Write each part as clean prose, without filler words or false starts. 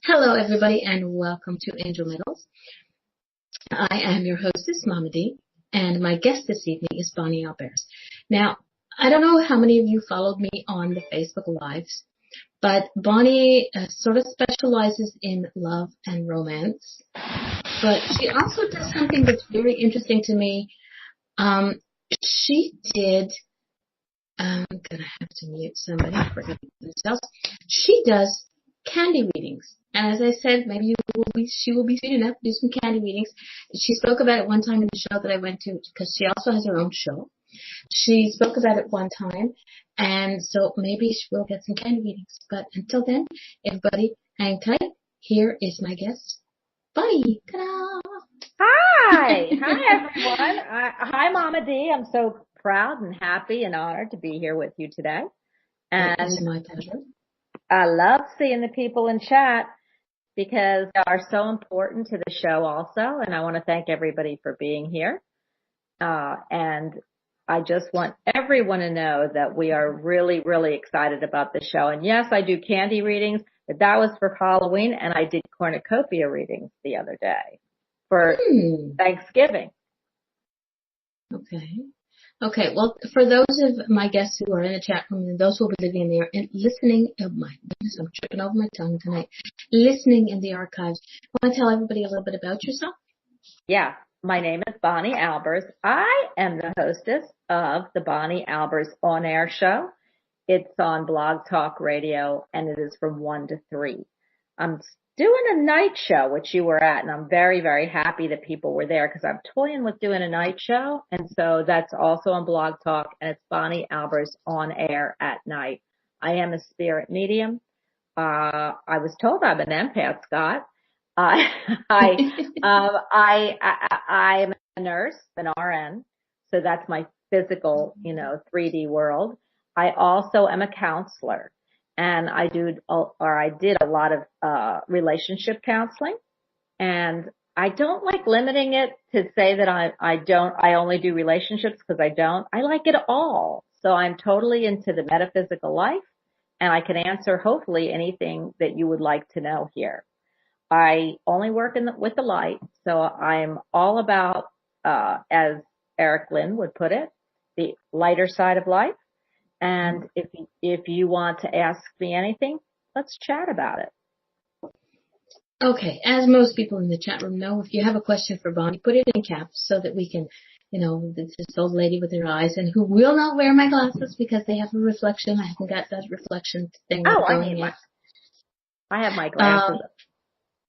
Hello, everybody, and welcome to Angel-meadows. I am your hostess, Mama D, and my guest this evening is Bonnie Albers. Now, I don't know how many of you followed me on the Facebook Lives, but Bonnie sort of specializes in love and romance, but she also does something that's very interesting to me. She did, I'm going to have to mute somebody for themselves. She does candy readings. And as I said, maybe she will be soon enough to do some candy readings. She spoke about it one time in the show that I went to, because she also has her own show. She spoke about it one time, and so maybe she will get some candy readings. But until then, everybody, hang tight. Here is my guest, Bonnie. Ta-da! Hi everyone. Hi, Mama D. I'm so proud and happy and honored to be here with you today. And it's my pleasure. I love seeing the people in chat because they are so important to the show also. And I want to thank everybody for being here. And I just want everyone to know that we are really, really excited about the show. And yes, I do candy readings, but that was for Halloween, and I did cornucopia readings the other day for Thanksgiving. Okay. Well, for those of my guests who are in the chat room and those who will be living in there and listening, oh my goodness, I'm tripping over my tongue tonight, listening in the archives, want to tell everybody a little bit about yourself? Yeah. My name is Bonnie Albers. I am the hostess of the Bonnie Albers on-air show. It's on Blog Talk Radio, and it is from 1 to 3. I'm doing a night show, which you were at, and I'm very, very happy that people were there because I'm toying with doing a night show, and so that's also on Blog Talk, and it's Bonnie Albers on air at night. I am a spirit medium. I was told I'm an empath, Scott. I'm a nurse, an RN, so that's my physical, 3D world. I also am a counselor. And I did a lot of relationship counseling, and I don't like limiting it to say that I only do relationships, because I don't. I like it all. So I'm totally into the metaphysical life, and I can answer hopefully anything that you would like to know here. I only work with the light, so I'm all about, as Eric Lynn would put it, the lighter side of life. And if you want to ask me anything, let's chat about it. Okay. As most people in the chat room know, if you have a question for Bonnie, put it in caps so that we can, this old lady with her eyes, and who will not wear my glasses because they have a reflection. I haven't got that reflection thing going yet. I have my glasses.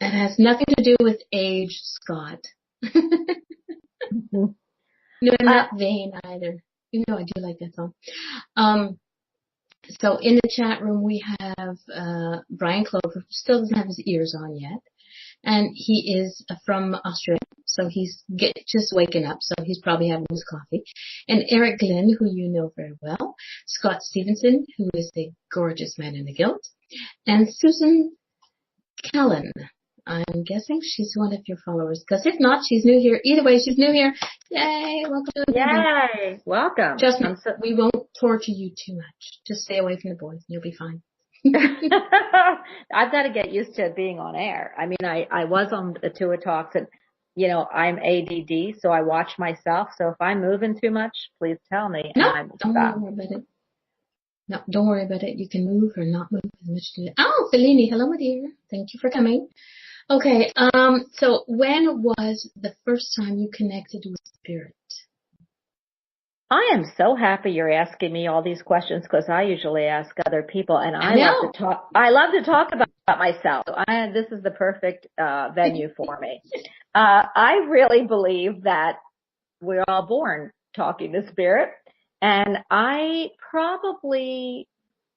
It has nothing to do with age, Scott. No, not vain either. You know I do like that song. So in the chat room we have Brian Clover, who still doesn't have his ears on yet. And he is from Australia, so he's just waking up, so he's probably having his coffee. And Eric Glenn, who you know very well. Scott Stevenson, who is the gorgeous man in the guilt. And Susan Callan. I'm guessing she's one of your followers, because if not, she's new here. Either way, she's new here. Yay! Welcome to the Yay! Welcome. Trust me, we won't torture you too much. Just stay away from the boys, and you'll be fine. I've got to get used to being on air. I mean, I was on the Tour Talks, and I'm ADD, so I watch myself. So if I'm moving too much, please tell me. No, don't worry about it. No, don't worry about it. You can move or not move as much as you. Oh, Fellini, hello, my dear. Thank you for coming. Okay, so when was the first time you connected with spirit? I am so happy you're asking me all these questions, because I usually ask other people, and I love to talk about myself. This is the perfect venue for me. I really believe that we're all born talking to spirit, and I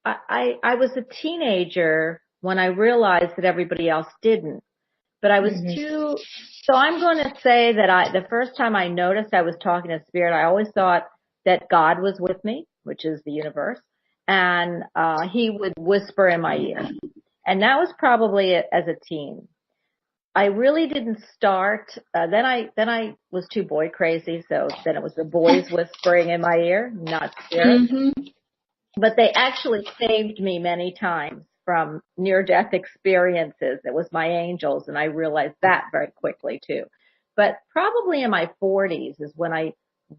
was a teenager when I realized that everybody else didn't. But I was so I'm going to say that the first time I noticed I was talking to spirit, I always thought that God was with me, which is the universe, and he would whisper in my ear. And that was probably as a teen. I really didn't start, then I was too boy crazy, so then it was the boys whispering in my ear, not spirit. But they actually saved me many times from near-death experiences. It was my angels, and I realized that very quickly too. But probably in my 40s is when I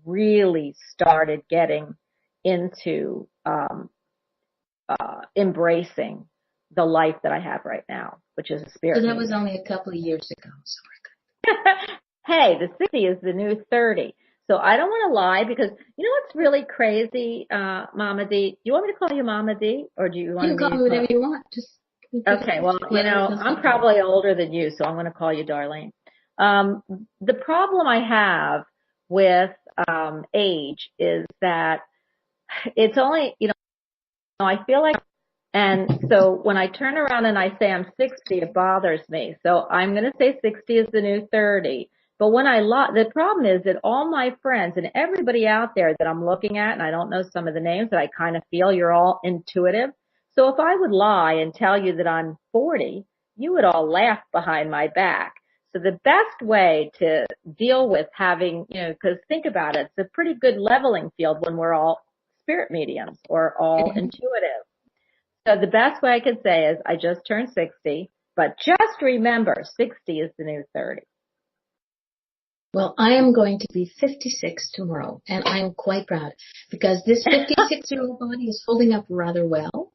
really started getting into embracing the life that I have right now, which is a spirit. So that was only a couple of years ago. So Hey, the 60 is the new 30. So I don't want to lie because you know what's really crazy, Mama D? Do you want me to call you Mama D, or do you want you can call me whatever you want. Just okay. Well, you know, I'm probably older than you, so I'm going to call you Darlene. The problem I have with age is that it's only, you know, I feel like, and so when I turn around and I say I'm 60, it bothers me. So I'm going to say 60 is the new 30. But when the problem is that all my friends and everybody out there that I'm looking at, and I don't know some of the names, but I kind of feel you're all intuitive. So if I would lie and tell you that I'm 40, you would all laugh behind my back. So the best way to deal with having, you know, because think about it, it's a pretty good leveling field when we're all spirit mediums or all intuitive. So the best way I could say is I just turned 60, but just remember 60 is the new 30. Well, I am going to be 56 tomorrow, and I am quite proud because this 56-year-old body is holding up rather well.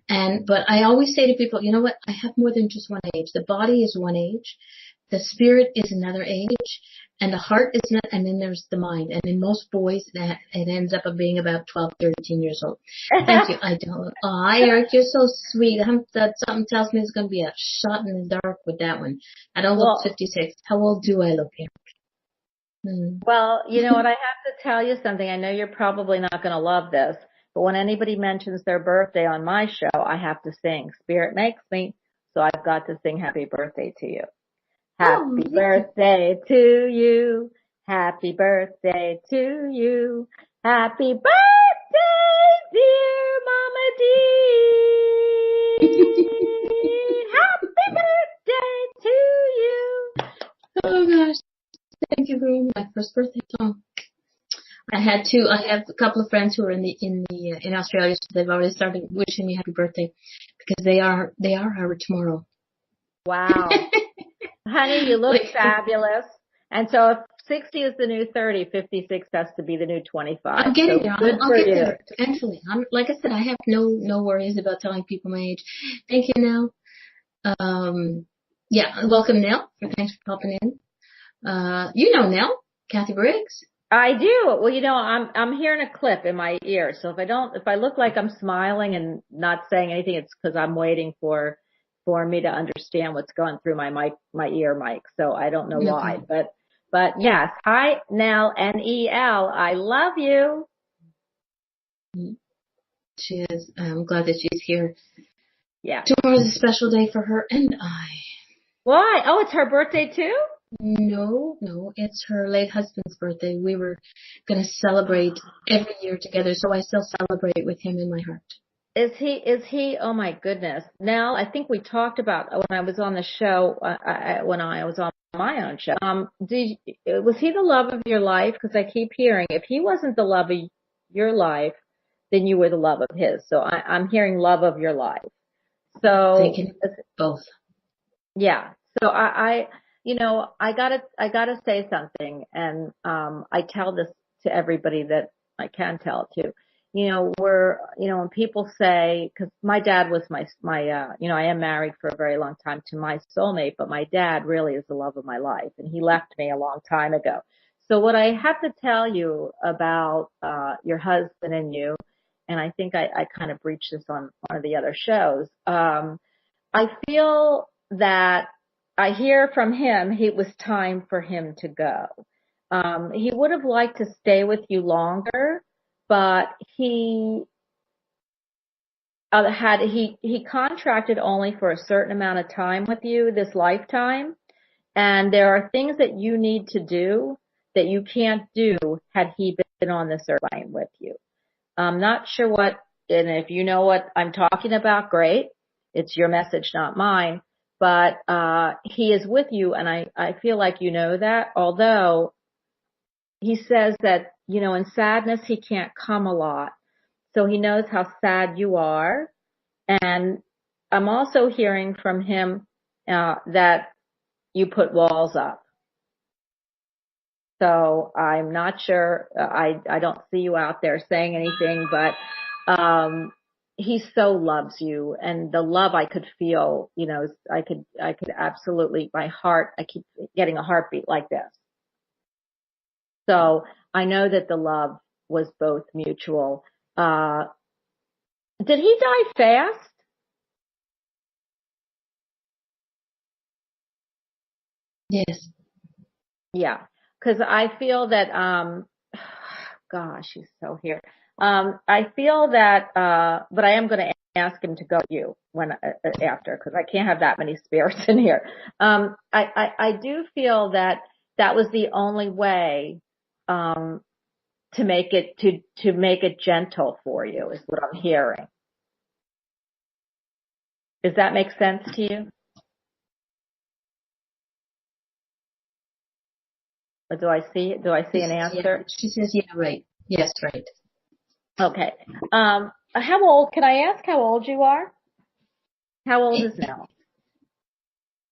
But I always say to people, you know what? I have more than just one age. The body is one age. The spirit is another age. And the heart is not, and then there's the mind. And in most boys, it ends up being about 12, 13 years old. Thank you. I don't. Oh, Eric, you're so sweet. Something tells me it's going to be a shot in the dark with that one. I don't look 56. How old do I look, Eric? Well, you know what? I have to tell you something. I know you're probably not going to love this, but when anybody mentions their birthday on my show, I have to sing Spirit Makes Me. So I've got to sing happy birthday to you. Happy birthday to you. Happy birthday to you. Happy birthday, dear Mama D. Happy birthday to you. Oh gosh. Thank you very much. My first birthday song. I have a couple of friends who are in Australia, so they've already started wishing me happy birthday because they are our tomorrow. Wow. Honey, you look fabulous. And so if 60 is the new 30, 56 has to be the new 25. I'm getting there. I'll get there. Eventually. Like I said, I have no worries about telling people my age. Thank you, Nell. Welcome, Nell. Thanks for popping in. You know Nell, Kathy Briggs. I do. Well, you know, I'm hearing a clip in my ear. So if I look like I'm smiling and not saying anything, it's because I'm waiting for me to understand what's going through my ear mic. So I don't know why, but yes. Hi, Nell, Nel. I love you. She is. I'm glad that she's here. Yeah. Tomorrow's a special day for her and I. Why? Oh, it's her birthday too? No, it's her late husband's birthday. We were going to celebrate every year together, so I still celebrate with him in my heart. Is he, oh my goodness. Nell, I think we talked about when I was on the show, when I was on my own show. Was he the love of your life? Because I keep hearing if he wasn't the love of your life, then you were the love of his. So I'm hearing love of your life. So thinking both. Yeah. So you know, I gotta say something, and I tell this to everybody that I can tell it to. You know, when people say, because my dad was my you know, I am married for a very long time to my soulmate, but my dad really is the love of my life, and he left me a long time ago. So what I have to tell you about your husband and you, and I think I kind of breached this on one of the other shows. I feel that I hear from him, it was time for him to go. He would have liked to stay with you longer, but he contracted only for a certain amount of time with you this lifetime. And there are things that you need to do that you can't do had he been on this airplane with you. I'm not sure and if you know what I'm talking about, great. It's your message, not mine. But he is with you, and I feel like you know that, although he says that, you know, in sadness he can't come a lot. So he knows how sad you are. And I'm also hearing from him that you put walls up. So I'm not sure. I don't see you out there saying anything, but he so loves you, and the love I could feel. I could absolutely. My heart. I keep getting a heartbeat like this. So I know that the love was both mutual. Did he die fast? Yes. Yeah, because I feel that, gosh, he's so here. I feel that, but I am going to ask him to go with you after, because I can't have that many spirits in here. I do feel that that was the only way, to make it gentle for you, is what I'm hearing. Does that make sense to you? Or do I see an answer? Yeah. She says, yeah, right. Yes, right. Okay. How old, can I ask how old you are? How old is Nell?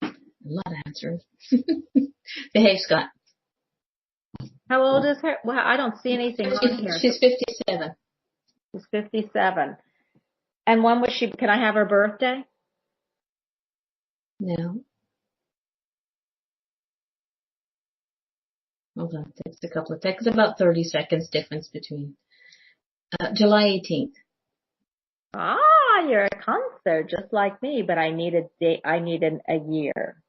I'm not answering. Behave, Scott. How old is her? Well, I don't see anything on here. She's 57. She's 57. And when was she, can I have her birthday? No. Hold on. Takes a couple of seconds. About 30 seconds difference between. July 18th. Ah, you're a Cancer, just like me, but I need a date. I need a year.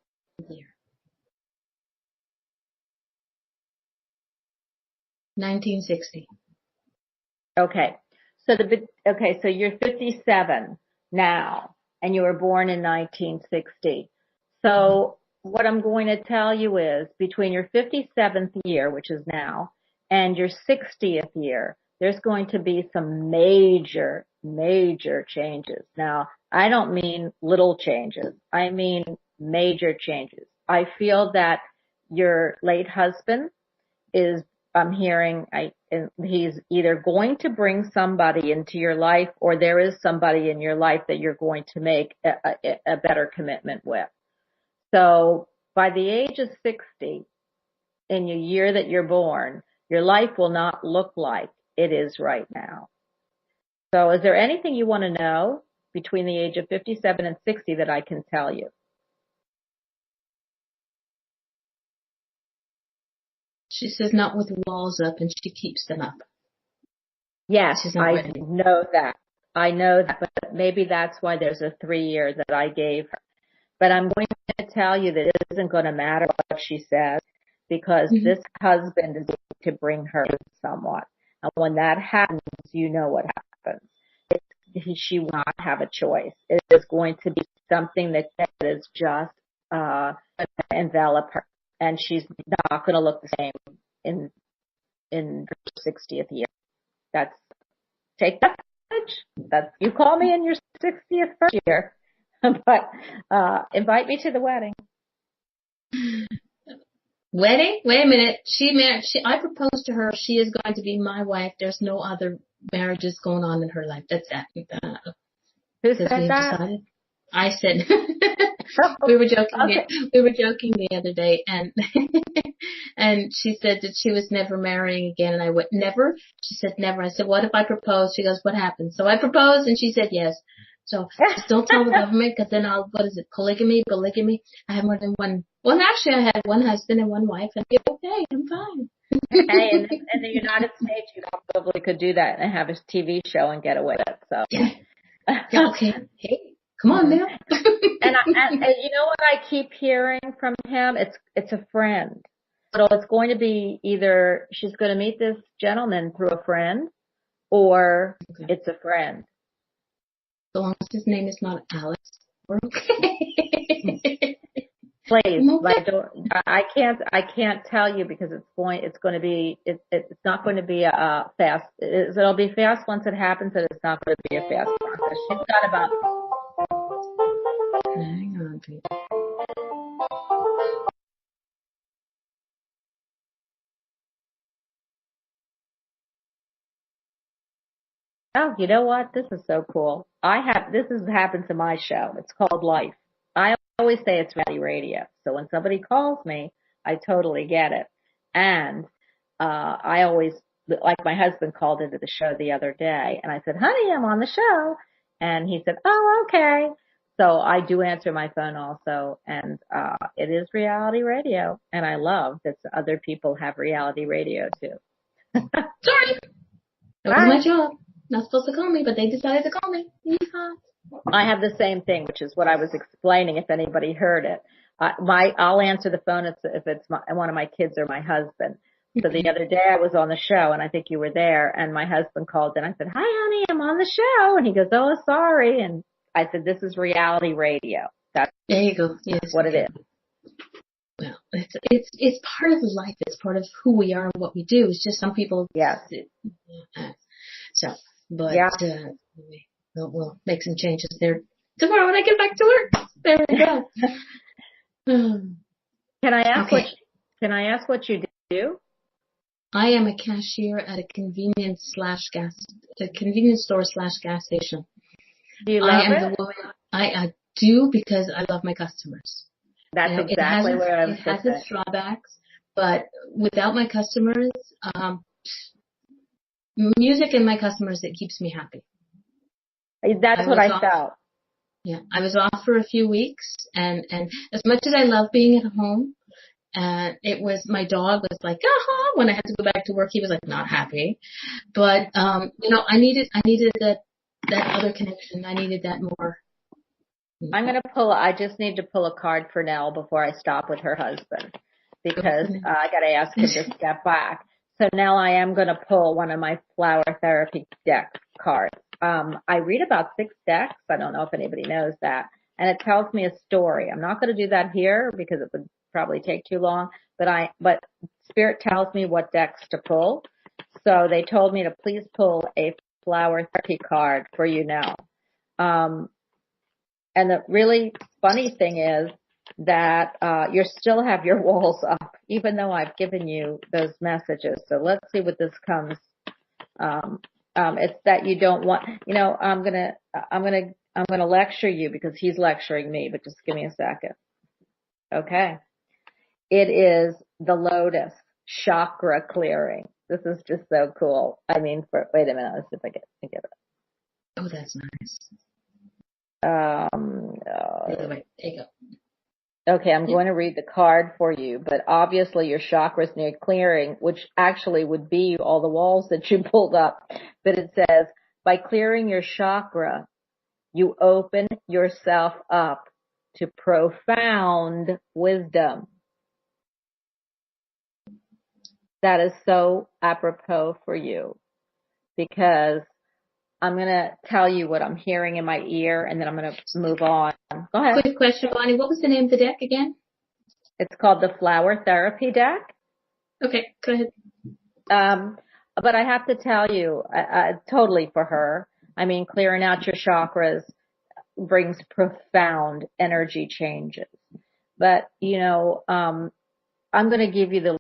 1960. Okay. So you're 57 now, and you were born in 1960. So what I'm going to tell you is between your 57th year, which is now, and your 60th year, there's going to be some major, major changes. Now, I don't mean little changes. I mean major changes. I feel that your late husband is, I'm hearing, he's either going to bring somebody into your life, or there is somebody in your life that you're going to make a better commitment with. So by the age of 60, in the year that you're born, your life will not look like it is right now. So is there anything you want to know between the age of 57 and 60 that I can tell you? She says not with walls up, and she keeps them up. Yes, I ready. know that. I know that, but maybe that's why there's a 3-year that I gave her. But I'm going to tell you that it isn't going to matter what she says, because this husband is going to bring her somewhat. And when that happens, you know what happens. She will not have a choice. It is going to be something that is just going to envelop her, and she's not going to look the same in her 60th year. Take that message. You call me in your 60th first year, but invite me to the wedding. Wedding? Wait a minute. I proposed to her. She is going to be my wife. There's no other marriages going on in her life. That's that. Who said that? Decided. I said. We were joking. Okay. We were joking the other day, and and she said that she was never marrying again. And I went, never? She said, never. I said, what if I propose? She goes, what happens? So I proposed, and she said yes. So just don't tell the government, because then what is it? Polygamy? I have more than one. Well, actually, I had one husband and one wife, and okay, I'm fine. Hey, in the United States, you probably could do that and have a TV show and get away with it. So. Yeah, okay. Hey, come on now. and you know what I keep hearing from him? It's a friend. So it's going to be either she's going to meet this gentleman through a friend, or it's a friend. So long as his name is not Alex, we're okay. Please, I can't tell you, because it's not going to be a fast. It'll be fast once it happens, and it's not going to be a fast process. She's got about. Hang on, people. Oh, you know what? This is so cool. This has happened to my show. It's called Life. I always say it's reality radio. So when somebody calls me, I totally get it. And, I always, like my husband called into the show the other day and I said, honey, I'm on the show. And he said, oh, okay. So I do answer my phone also. And, it is reality radio. And I love that other people have reality radio too. Sorry. That was Bye. my job. Not supposed to call me, but they decided to call me. Yeehaw. I have the same thing, which is what I was explaining. If anybody heard it, I'll answer the phone if it's one of my kids or my husband. So the other day I was on the show, and I think you were there, and my husband called, and I said, "Hi, honey, I'm on the show," and he goes, "Oh, sorry," and I said, "This is reality radio. That's There you go. Yes, what it is." Well, it's part of life. It's part of who we are and what we do. It's just some people. Yes. So, but Yeah. we'll make some changes there tomorrow when I get back to work. There we go. Can I ask Okay. what you do? I am a cashier at a convenience store / gas station. Do you love I am it? the woman. I do because I love my customers. That's exactly where I was It has its drawbacks, but without my customers, music and my customers, it keeps me happy. That's what I felt. Yeah, I was off for a few weeks, and as much as I love being at home, it was, my dog was like, when I had to go back to work, he was like not happy, but I needed that other connection. I needed that more. I just need to pull a card for Nell before I stop with her husband, because I got to ask him to step back. So Nell, I am going to pull one of my flower therapy deck cards. I read about 6 decks. I don't know if anybody knows that. And it tells me a story. I'm not going to do that here because it would probably take too long, but Spirit tells me what decks to pull. So they told me to please pull a flower therapy card for you now. And the really funny thing is that you still have your walls up, even though I've given you those messages. So let's see what this comes. It's that you don't want, I'm gonna lecture you because he's lecturing me, but just give me a second. Okay. It is the lotus chakra clearing. This is just so cool. I mean, wait a minute. Let's see if I get it. Oh, that's nice. There you go. Okay, I'm going to read the card for you, but obviously your chakras need clearing, which actually would be all the walls that you pulled up. But it says, by clearing your chakra, you open yourself up to profound wisdom. That is so apropos for you, because I'm going to tell you what I'm hearing in my ear, and then I'm going to move on. Go ahead. Quick question, Bonnie. What was the name of the deck again? It's called the Flower Therapy Deck. Okay, go ahead. But I have to tell you, totally for her, I mean, clearing out your chakras brings profound energy changes. But, I'm going to give you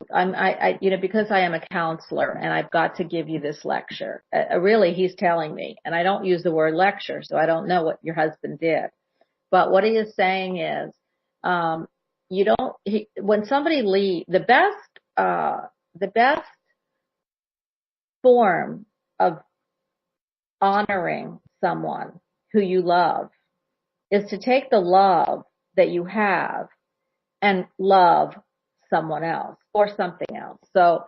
because I am a counselor and I've got to give you this lecture. Really, he's telling me, and I don't use the word lecture, so I don't know what your husband did. But what he is saying is, when somebody leaves, the best form of honoring someone who you love is to take the love that you have and love someone else or something else. So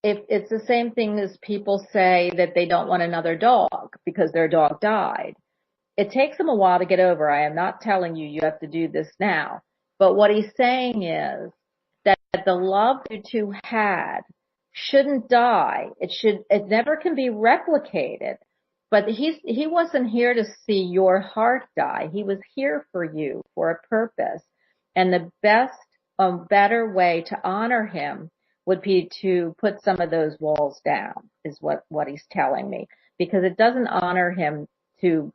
if it's the same thing as people say that they don't want another dog because their dog died, it takes them a while to get over. I am not telling you have to do this now, but what he's saying is that the love you two had shouldn't die. It never can be replicated. But he wasn't here to see your heart die. He was here for you for a purpose. And the better way to honor him would be to put some of those walls down, is what he's telling me, because it doesn't honor him to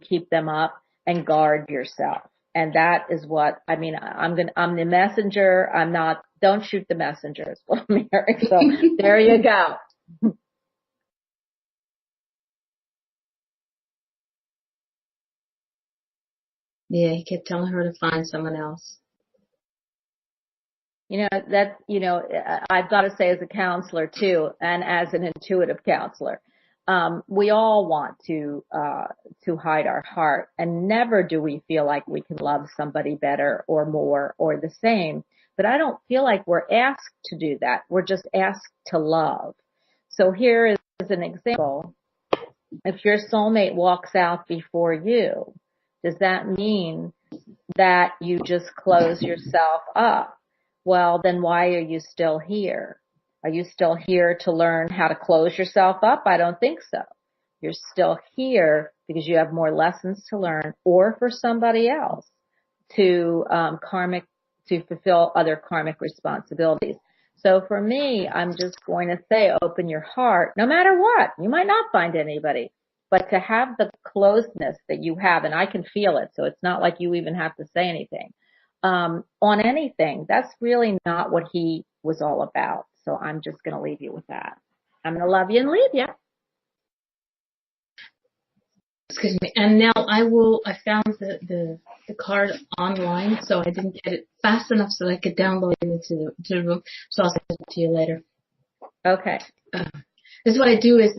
keep them up and guard yourself. And that is what, I mean, I'm the messenger. Don't shoot the messenger is what I'm hearing. So there you go. Yeah, he kept telling her to find someone else. I've got to say as a counselor too, and as an intuitive counselor, we all want to hide our heart, and never do we feel like we can love somebody better or more or the same. But I don't feel like we're asked to do that. We're just asked to love. So here is an example. If your soulmate walks out before you, does that mean that you just close yourself up? Well, then why are you still here? Are you still here to learn how to close yourself up? I don't think so. You're still here because you have more lessons to learn, or for somebody else to fulfill other karmic responsibilities. So for me, I'm just going to say, open your heart, no matter what. You might not find anybody, but to have the closeness that you have, and I can feel it, so it's not like you even have to say anything, on anything, that's really not what he was all about. So I'm just going to leave you with that. I'm going to love you and leave you. Excuse me. And now I found the card online, so I didn't get it fast enough so I could download it into the room. So I'll send it to you later. Okay. This is what I do is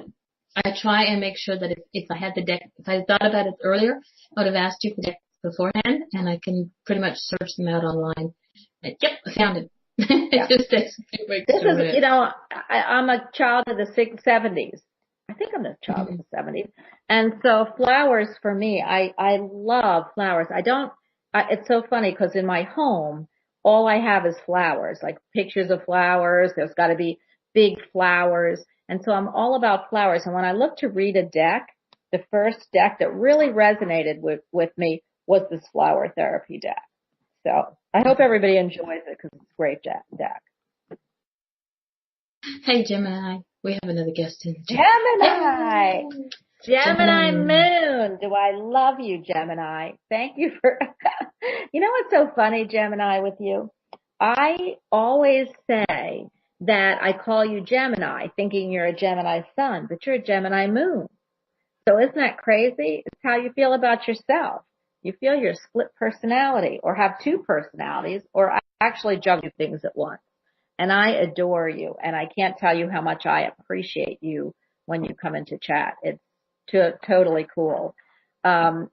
I try and make sure that if I had the deck, if I thought about it earlier, I would have asked you for the deck beforehand, and I can pretty much search them out online. And, yep, I found it. Yeah. It just takes a few weeks. This is, I'm a child of the 70s. I think I'm a child of the 70s. And so flowers for me, I love flowers. It's so funny because in my home, all I have is flowers, like pictures of flowers. There's got to be big flowers. And so I'm all about flowers. And when I look to read a deck, the first deck that really resonated with me was this flower therapy deck. So I hope everybody enjoys it because it's a great deck. Hey, Gemini. We have another guest in. Gemini! Gemini moon. Do I love you, Gemini? Thank you for, you know what's so funny, Gemini, with you? I always say that I call you Gemini, thinking you're a Gemini sun, but you're a Gemini moon. So isn't that crazy? It's how you feel about yourself. You feel you're a split personality, or have two personalities, or actually juggle things at once. And I adore you, and I can't tell you how much I appreciate you when you come into chat. It's totally cool. Is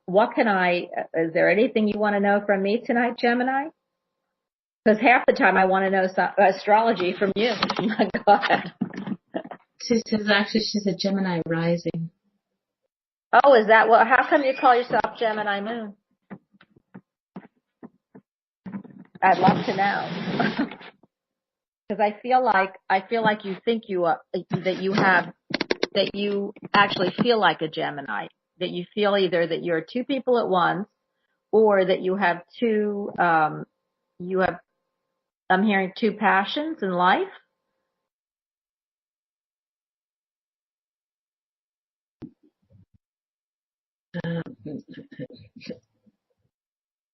there anything you want to know from me tonight, Gemini? Because half the time I want to know astrology from you. Oh my God. She says actually she's a Gemini rising. Oh, is that what? How come you call yourself Gemini moon? I'd love to know. Because I feel like you think that you actually feel like a Gemini, that you feel either that you're two people at once, or that you have I'm hearing two passions in life.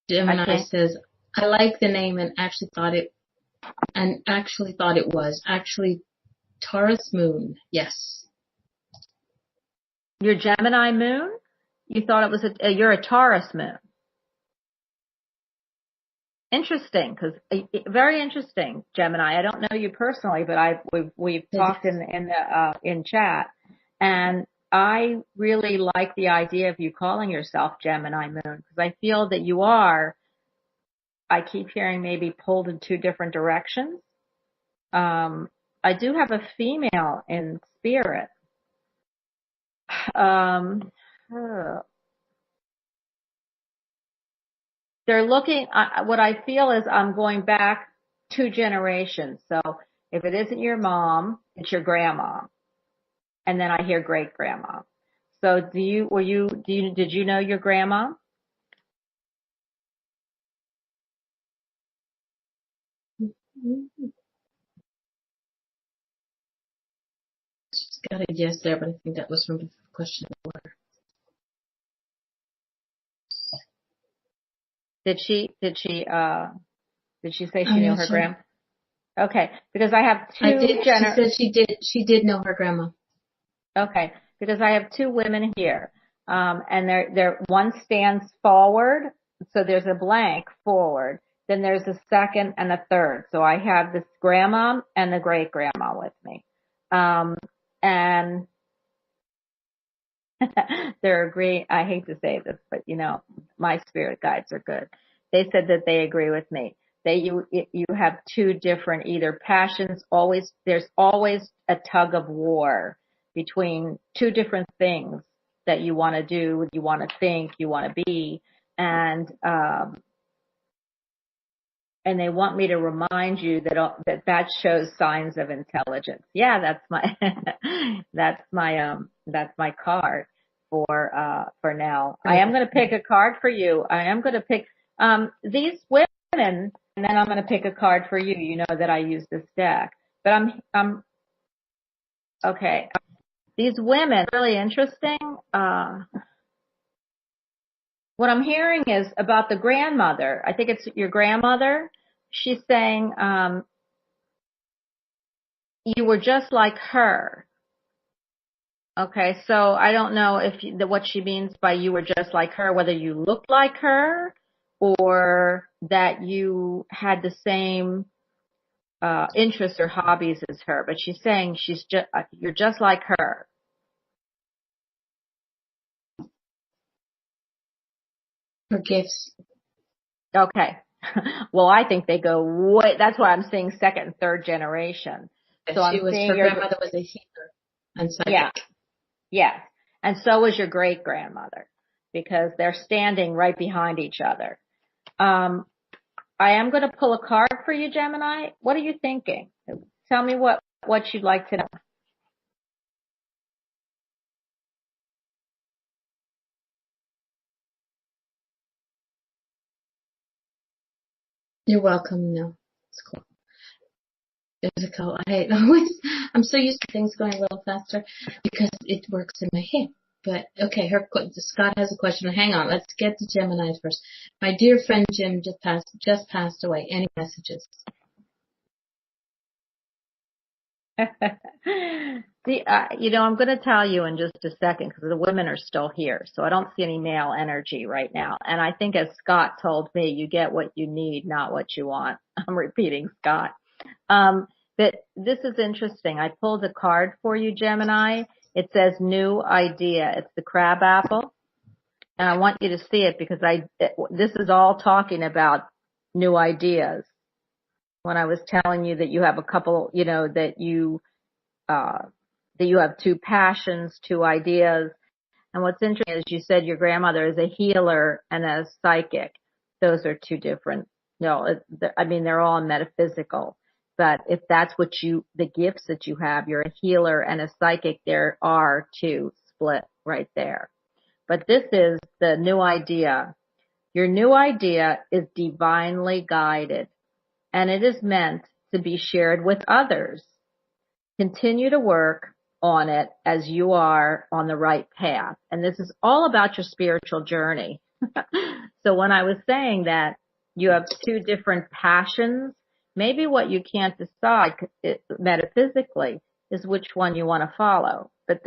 Gemini says, I like the name and actually thought it was Taurus moon. Yes. Your Gemini moon? You thought it was you're a Taurus moon. Interesting, because very interesting, Gemini. I don't know you personally, but we've talked in chat, and I really like the idea of you calling yourself Gemini moon, because I feel that you are. I keep hearing maybe pulled in two different directions. I do have a female in spirit. They're looking, what I feel is I'm going back 2 generations. So if it isn't your mom, it's your grandma. And then I hear great grandma. So did you know your grandma? She's got a yes there, but I think that was from the question before. Did she say she knew her grandma? Okay, because I have two. She said she did know her grandma. Okay, because I have 2 women here, and one stands forward so there's a blank forward. Then there's a second and a third. So I have this grandma and the great grandma with me. And they're agreeing. I hate to say this, but my spirit guides are good. They said that they agree with me. You have two different either passions. There's always a tug of war between two different things that you want to do, you want to think, you want to be, and they want me to remind you that shows signs of intelligence. Yeah, that's my that's my card for now. I am going to pick a card for you. I am going to pick these women, and then I'm going to pick a card for you. You know that I use this deck, but I'm okay. These women really interesting. What I'm hearing is about the grandmother. I think it's your grandmother. She's saying, you were just like her. Okay, so I don't know what she means by you were just like her, whether you looked like her or that you had the same interests or hobbies as her. But she's saying you're just like her. Her gifts. Okay. Well, I think they go way. That's why I'm seeing second and third generation. So her grandmother was a healer and psychic. Yeah. Yes. And so was your great grandmother, because they're standing right behind each other. I am going to pull a card for you, Gemini. What are you thinking? Tell me what you'd like to know. You're welcome. No, it's cool. Physical. I'm so used to things going a little faster because it works in my head. But okay, Scott has a question. Hang on, let's get to Gemini first. My dear friend Jim just passed away. Any messages? I'm going to tell you in just a second because the women are still here. So I don't see any male energy right now. And I think as Scott told me, you get what you need, not what you want. I'm repeating Scott. But this is interesting. I pulled a card for you, Gemini. It says new idea. It's the crab apple. And I want you to see it because this is all talking about new ideas. When I was telling you that you have a couple, that you have two passions, two ideas. And what's interesting is you said your grandmother is a healer and a psychic. Those are two different, they're all metaphysical. But if that's the gifts that you have, you're a healer and a psychic, there are two split right there. But this is the new idea. Your new idea is divinely guided, and it is meant to be shared with others. Continue to work on it as you are on the right path. And this is all about your spiritual journey. So when I was saying that you have two different passions, maybe what you can't decide metaphysically is which one you want to follow. But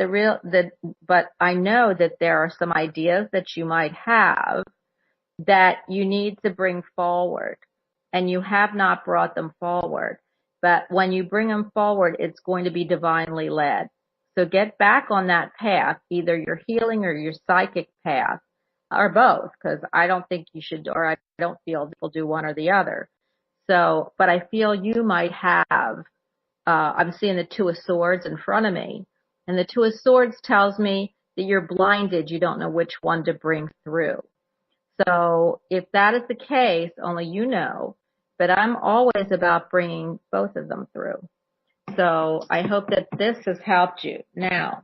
I know that there are some ideas that you might have that you need to bring forward, and you have not brought them forward. But when you bring them forward, it's going to be divinely led. So get back on that path, either your healing or your psychic path, or both, because I don't think you should, or I don't feel people do one or the other. So, but I feel you might have, I'm seeing the Two of Swords in front of me, and the Two of Swords tells me that you're blinded. You don't know which one to bring through. So if that is the case, only you know, but I'm always about bringing both of them through. So I hope that this has helped you. Now,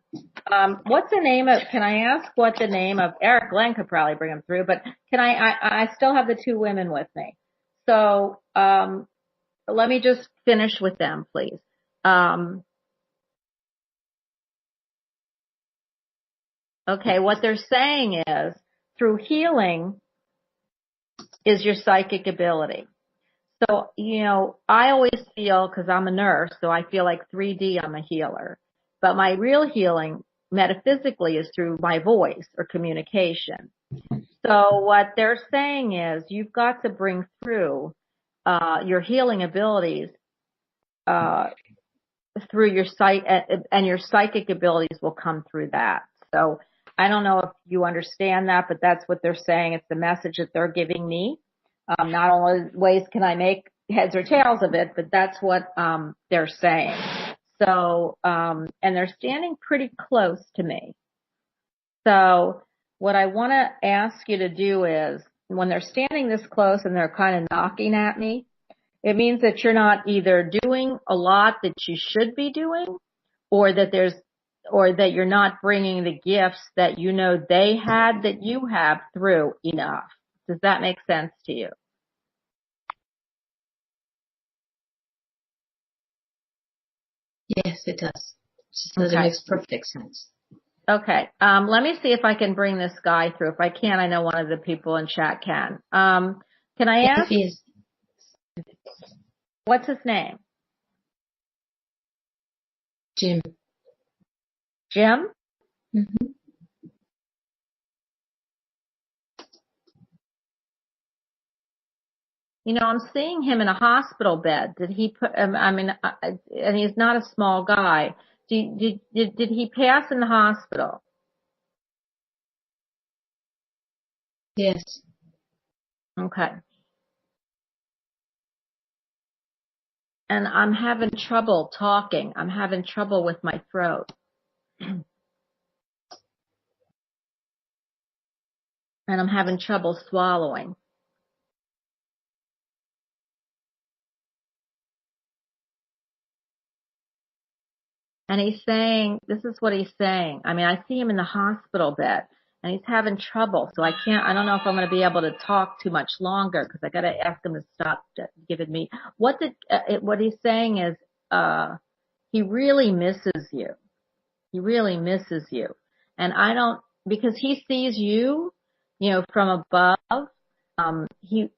what's the name of, can I ask what the name of, Eric Glenn could probably bring them through, but I still have the two women with me. So, let me just finish with them, please. Okay, what they're saying is through healing is your psychic ability. So, I always feel, because I'm a nurse, so I feel like 3D, I'm a healer. But my real healing metaphysically is through my voice or communication. So what they're saying is you've got to bring through your healing abilities through your sight, and your psychic abilities will come through that. So I don't know if you understand that, but that's what they're saying. It's the message that they're giving me. Not only ways can I make heads or tails of it, but that's what they're saying. So, and they're standing pretty close to me. So what I want to ask you to do is, when they're standing this close and they're kind of knocking at me, it means that you're not either doing a lot that you should be doing, or that you're not bringing the gifts that you know they had that you have through enough. Does that make sense to you? Yes, it does. So Okay. it makes perfect sense. Okay. Let me see if I can bring this guy through. If I can, I know one of the people in chat can. Can I ask? What's his name? Jim. Jim? Mm-hmm. You know, I'm seeing him in a hospital bed. Did he put, and he's not a small guy. Did he pass in the hospital? Yes. Okay. And I'm having trouble talking. I'm having trouble with my throat. And I'm having trouble swallowing. And he's saying, this is what he's saying. I mean, I see him in the hospital bed and he's having trouble. So I don't know if I'm going to be able to talk too much longer, because I got to ask him to stop giving me, what he's saying is, he really misses you. He really misses you. And because he sees you, you know, from above, he's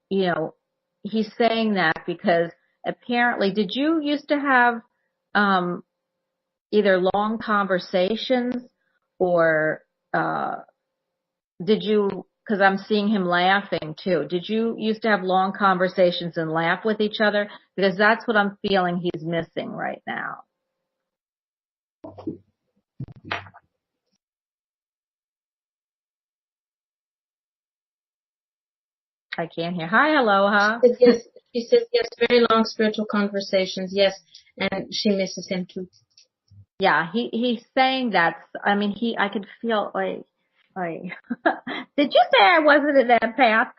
saying that because apparently, did you used to have, either long conversations or, because I'm seeing him laughing too. Did you used to have long conversations and laugh with each other? Because that's what I'm feeling he's missing right now. I can't hear. Hi, aloha. Yes, she says yes, very long spiritual conversations, yes, and she misses him too. Yeah, he's saying that. I mean, I could feel like, did you say I wasn't an empath?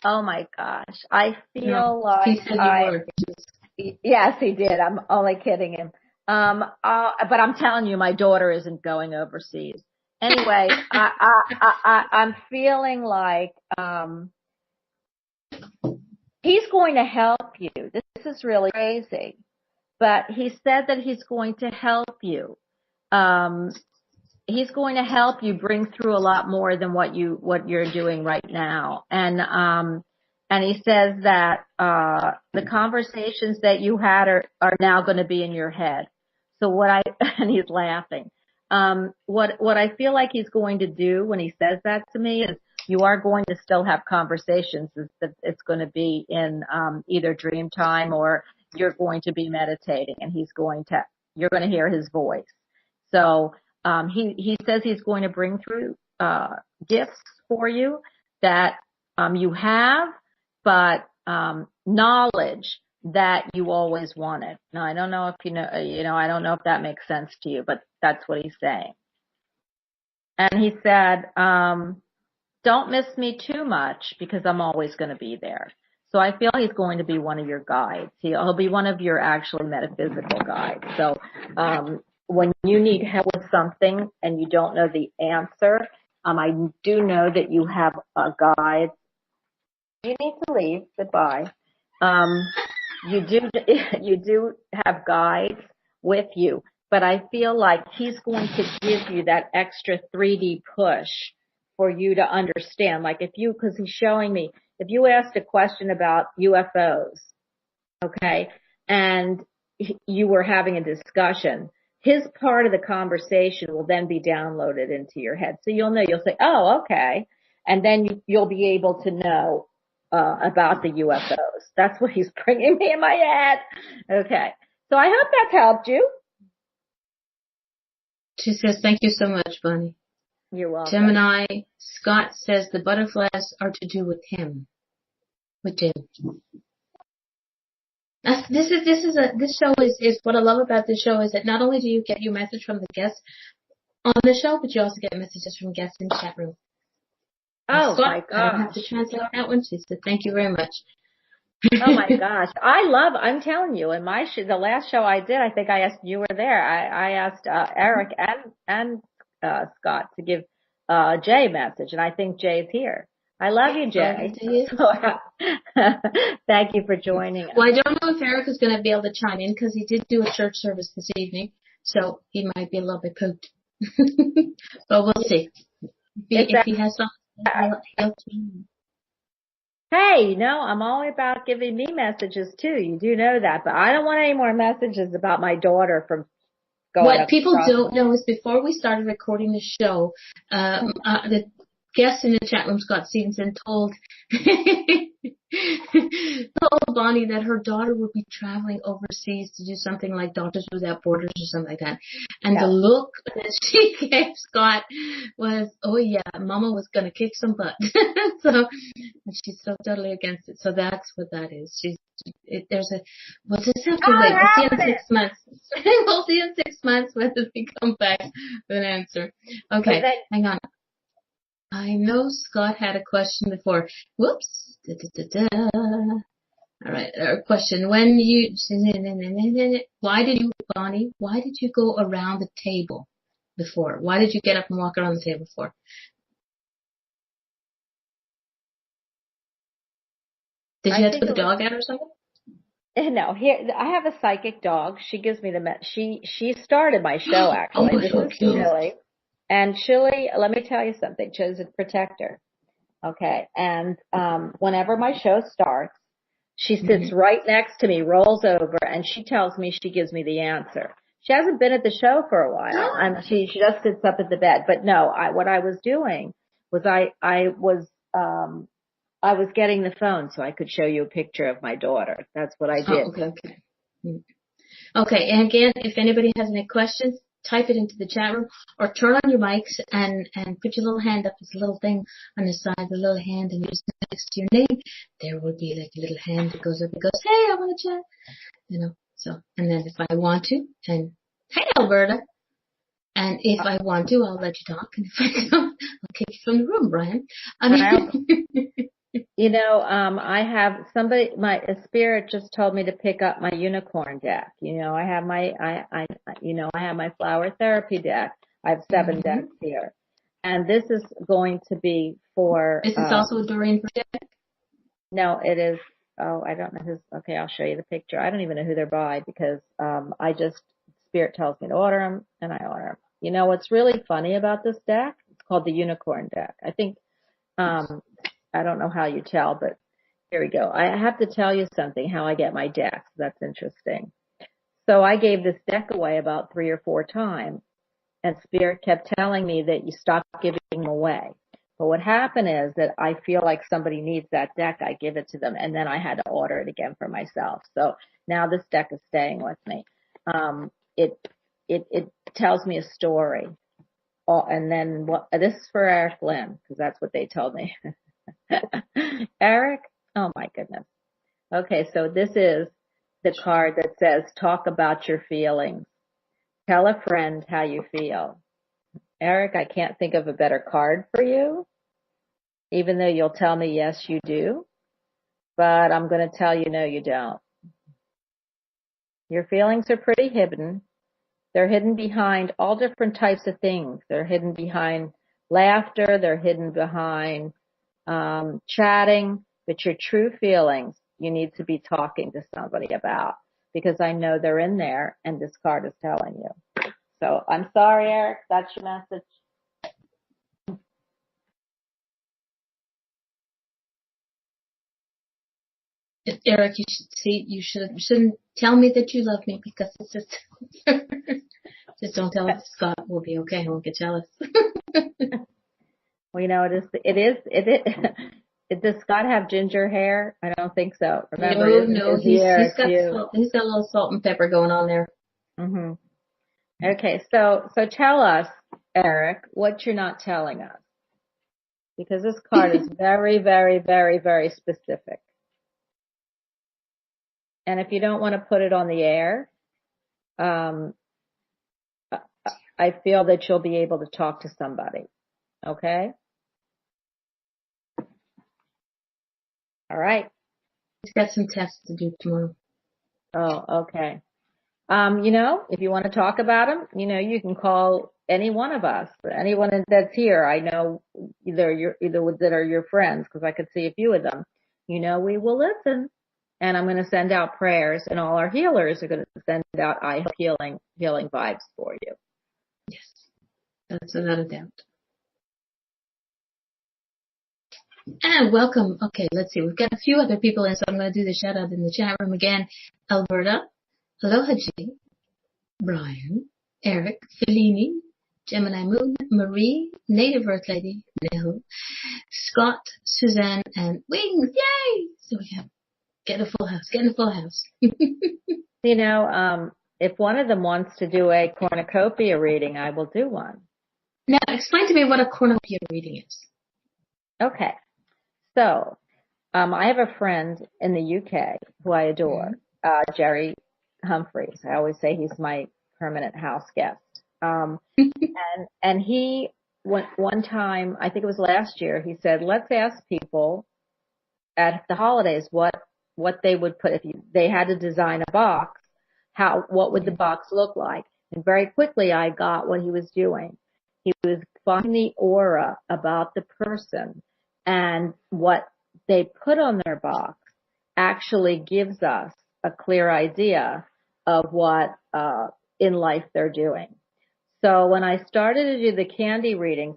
Oh my gosh, I feel like he said you were. Yes, he did. I'm only kidding him. But I'm telling you, my daughter isn't going overseas. Anyway, I'm feeling like, he's going to help you. This is really crazy. But he said that he's going to help you. He's going to help you bring through a lot more than what you're doing right now. And he says that, the conversations that you had are now going to be in your head. So and he's laughing. What I feel like he's going to do when he says that to me is, you are going to still have conversations. It's going to be in, either dream time, or you're going to be meditating, and you're going to hear his voice. So, he says he's going to bring through, gifts for you that, you have, but, knowledge that you always wanted. Now, I don't know if I don't know if that makes sense to you, but that's what he's saying. And he said, don't miss me too much, because I'm always going to be there. So I feel he's going to be one of your guides. He'll be one of your actually metaphysical guides. So, when you need help with something and you don't know the answer, I do know that you have a guide. You need to leave. Goodbye. You do have guides with you, but I feel like he's going to give you that extra 3D push for you to understand. Like because he's showing me, if you asked a question about UFOs, okay, and you were having a discussion, his part of the conversation will then be downloaded into your head. So you'll say, oh, okay. and then you'll be able to know about the UFOs. That's what he's bringing me in my head. Okay. So I hope that's helped you. She says, thank you so much, Bonnie. You're welcome. Gemini, Scott says the butterflies are to do with him. With Jim. This show is what I love about this show is that not only do you get your message from the guests on the show, but you also get messages from guests in the chat room. Oh, Scott, my gosh. I don't have to translate that one. She said, thank you very much. Oh my gosh. I'm telling you, in my the last show I did, I think I asked, you were there. I asked, Eric and Scott to give, Jay a message, and I think Jay's here. I love you, Jay. So, thank you for joining us. Well, I don't know if Eric is going to be able to chime in because he did do a church service this evening, so he might be a little bit pooped. But we'll see. If he has something, he'll chime in. Hey, no, I'm all about giving me messages too. You do know that, but I don't want any more messages about my daughter from going. What people don't know is before we started recording the show, the guest in the chat room, Scott Stevenson, told Bonnie that her daughter would be traveling overseas to do something like Doctors Without Borders or something like that. And the look that she gave Scott was, oh yeah, Mama was going to kick some butt. So she's so totally against it. So that's what that is. We'll just have to wait. We'll see in 6 months. We'll see in 6 months whether they come back with an answer. Okay, hang on. I know Scott had a question before. Whoops. All right. A question. Bonnie, why did you go around the table before? Why did you get up and walk around the table before? Did you have to put the dog out or something? No, here I have a psychic dog. She gives me she started my show actually. Oh, so cute. Chili. And Chili, let me tell you something, Chili's a protector. Okay. And whenever my show starts, she sits right next to me, rolls over, and she tells me, she gives me the answer. She hasn't been at the show for a while. And she just sits up at the bed. But no, what I was doing was I was getting the phone so I could show you a picture of my daughter. That's what I did. Oh, okay. Okay, and again, if anybody has any questions, type it into the chat room or turn on your mics and put your little hand up. There's a little thing on the side, the little hand, and just next to your name, there will be like a little hand that goes up and goes, hey, I want to chat. You know, so, and then if I want to, and hey, Alberta. And if I want to, I'll let you talk. And if I don't, I'll kick you from the room, Brian. I mean, you know, I have a spirit just told me to pick up my unicorn deck. You know, I have my flower therapy deck. I have 7 decks here. And this is going to be for. Is this also a Doreen deck? No, it is. Oh, I don't know who's. Okay, I'll show you the picture. I don't even know who they're by because, spirit tells me to order them and I order them. You know, what's really funny about this deck? It's called the unicorn deck. I think, I don't know how you tell, but here we go. I have to tell you something, how I get my decks. That's interesting. So I gave this deck away about 3 or 4 times, and Spirit kept telling me that you stop giving them away. But what happened is that I feel like somebody needs that deck. I give it to them, and then I had to order it again for myself. So now this deck is staying with me. It tells me a story. Oh, and then this is for Eric Lynn, because that's what they told me. Eric, oh my goodness. Okay, so this is the card that says, talk about your feelings. Tell a friend how you feel. Eric, I can't think of a better card for you, even though you'll tell me, yes, you do. But I'm going to tell you, no, you don't. Your feelings are pretty hidden. They're hidden behind all different types of things. They're hidden behind laughter. They're hidden behind chatting, but your true feelings you need to be talking to somebody about, because I know they're in there and this card is telling you. So I'm sorry, Eric, that's your message. Eric, you shouldn't tell me that you love me, because it's just just don't tell us. Scott will be okay. He won't get jealous. Well, does Scott have ginger hair? I don't think so. Remember, it isn't No, his hair, he's it's got you. salt. He's got a little salt and pepper going on there. Hmm. Okay, so tell us, Eric, what you're not telling us. Because this card is very, very, very, very specific. And if you don't want to put it on the air, I feel that you'll be able to talk to somebody. Okay? All right. He's got some tests to do tomorrow. Oh, okay. If you want to talk about them, you can call any one of us, anyone that's here. I know either that are your friends, because I could see a few of them. We will listen, and I'm going to send out prayers, and all our healers are going to send out healing vibes for you. Yes, that's without a doubt. And welcome. Okay, let's see. We've got a few other people in, so I'm going to do the shout out in the chat room again. Alberta, Aloha G, Brian, Eric, Fellini, Gemini Moon, Marie, Native Earth Lady, Nell, Scott, Suzanne, and Wings. Yay! So we have get a full house. If one of them wants to do a cornucopia reading, I will do one. Now, explain to me what a cornucopia reading is. Okay. So, I have a friend in the UK who I adore, Jerry Humphreys. I always say he's my permanent house guest. And he went one time, I think it was last year, he said, let's ask people at the holidays what they would put if they had to design a box. What would the box look like? And very quickly I got what he was doing. He was finding the aura about the person, and what they put on their box actually gives us a clear idea of what in life they're doing. So when I started to do the candy readings,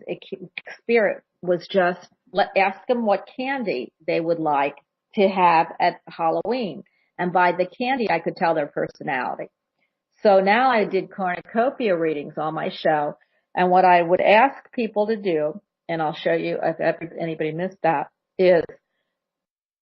Spirit was just ask them what candy they would like to have at Halloween. And by the candy, I could tell their personality. So now I did cornucopia readings on my show. And what I would ask people to do, and I'll show you if anybody missed that, is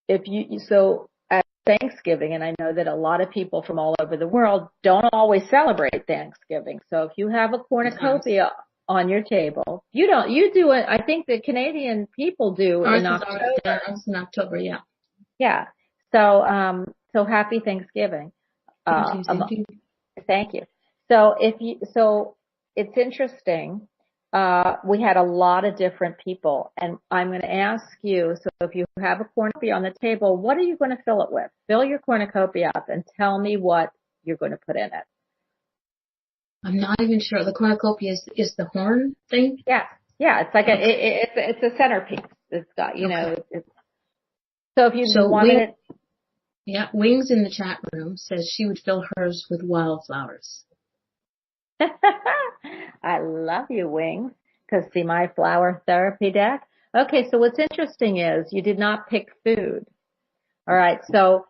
at Thanksgiving, and I know that a lot of people from all over the world don't always celebrate Thanksgiving. So if you have a cornucopia on your table, you do it. I think the Canadian people do in October. It's in October, yeah. Yeah. So happy Thanksgiving. Thank you. Thank you. So it's interesting. We had a lot of different people, and I'm going to ask you, so if you have a cornucopia on the table, what are you going to fill it with? Fill your cornucopia up and tell me what you're going to put in it. I'm not even sure. The cornucopia is the horn thing? Yeah. It's like it's a centerpiece. It's got, so if you wanted it. Yeah, Wings in the chat room says she would fill hers with wildflowers. I love you, Wings, because see my flower therapy deck. Okay, so what's interesting is you did not pick food. All right, so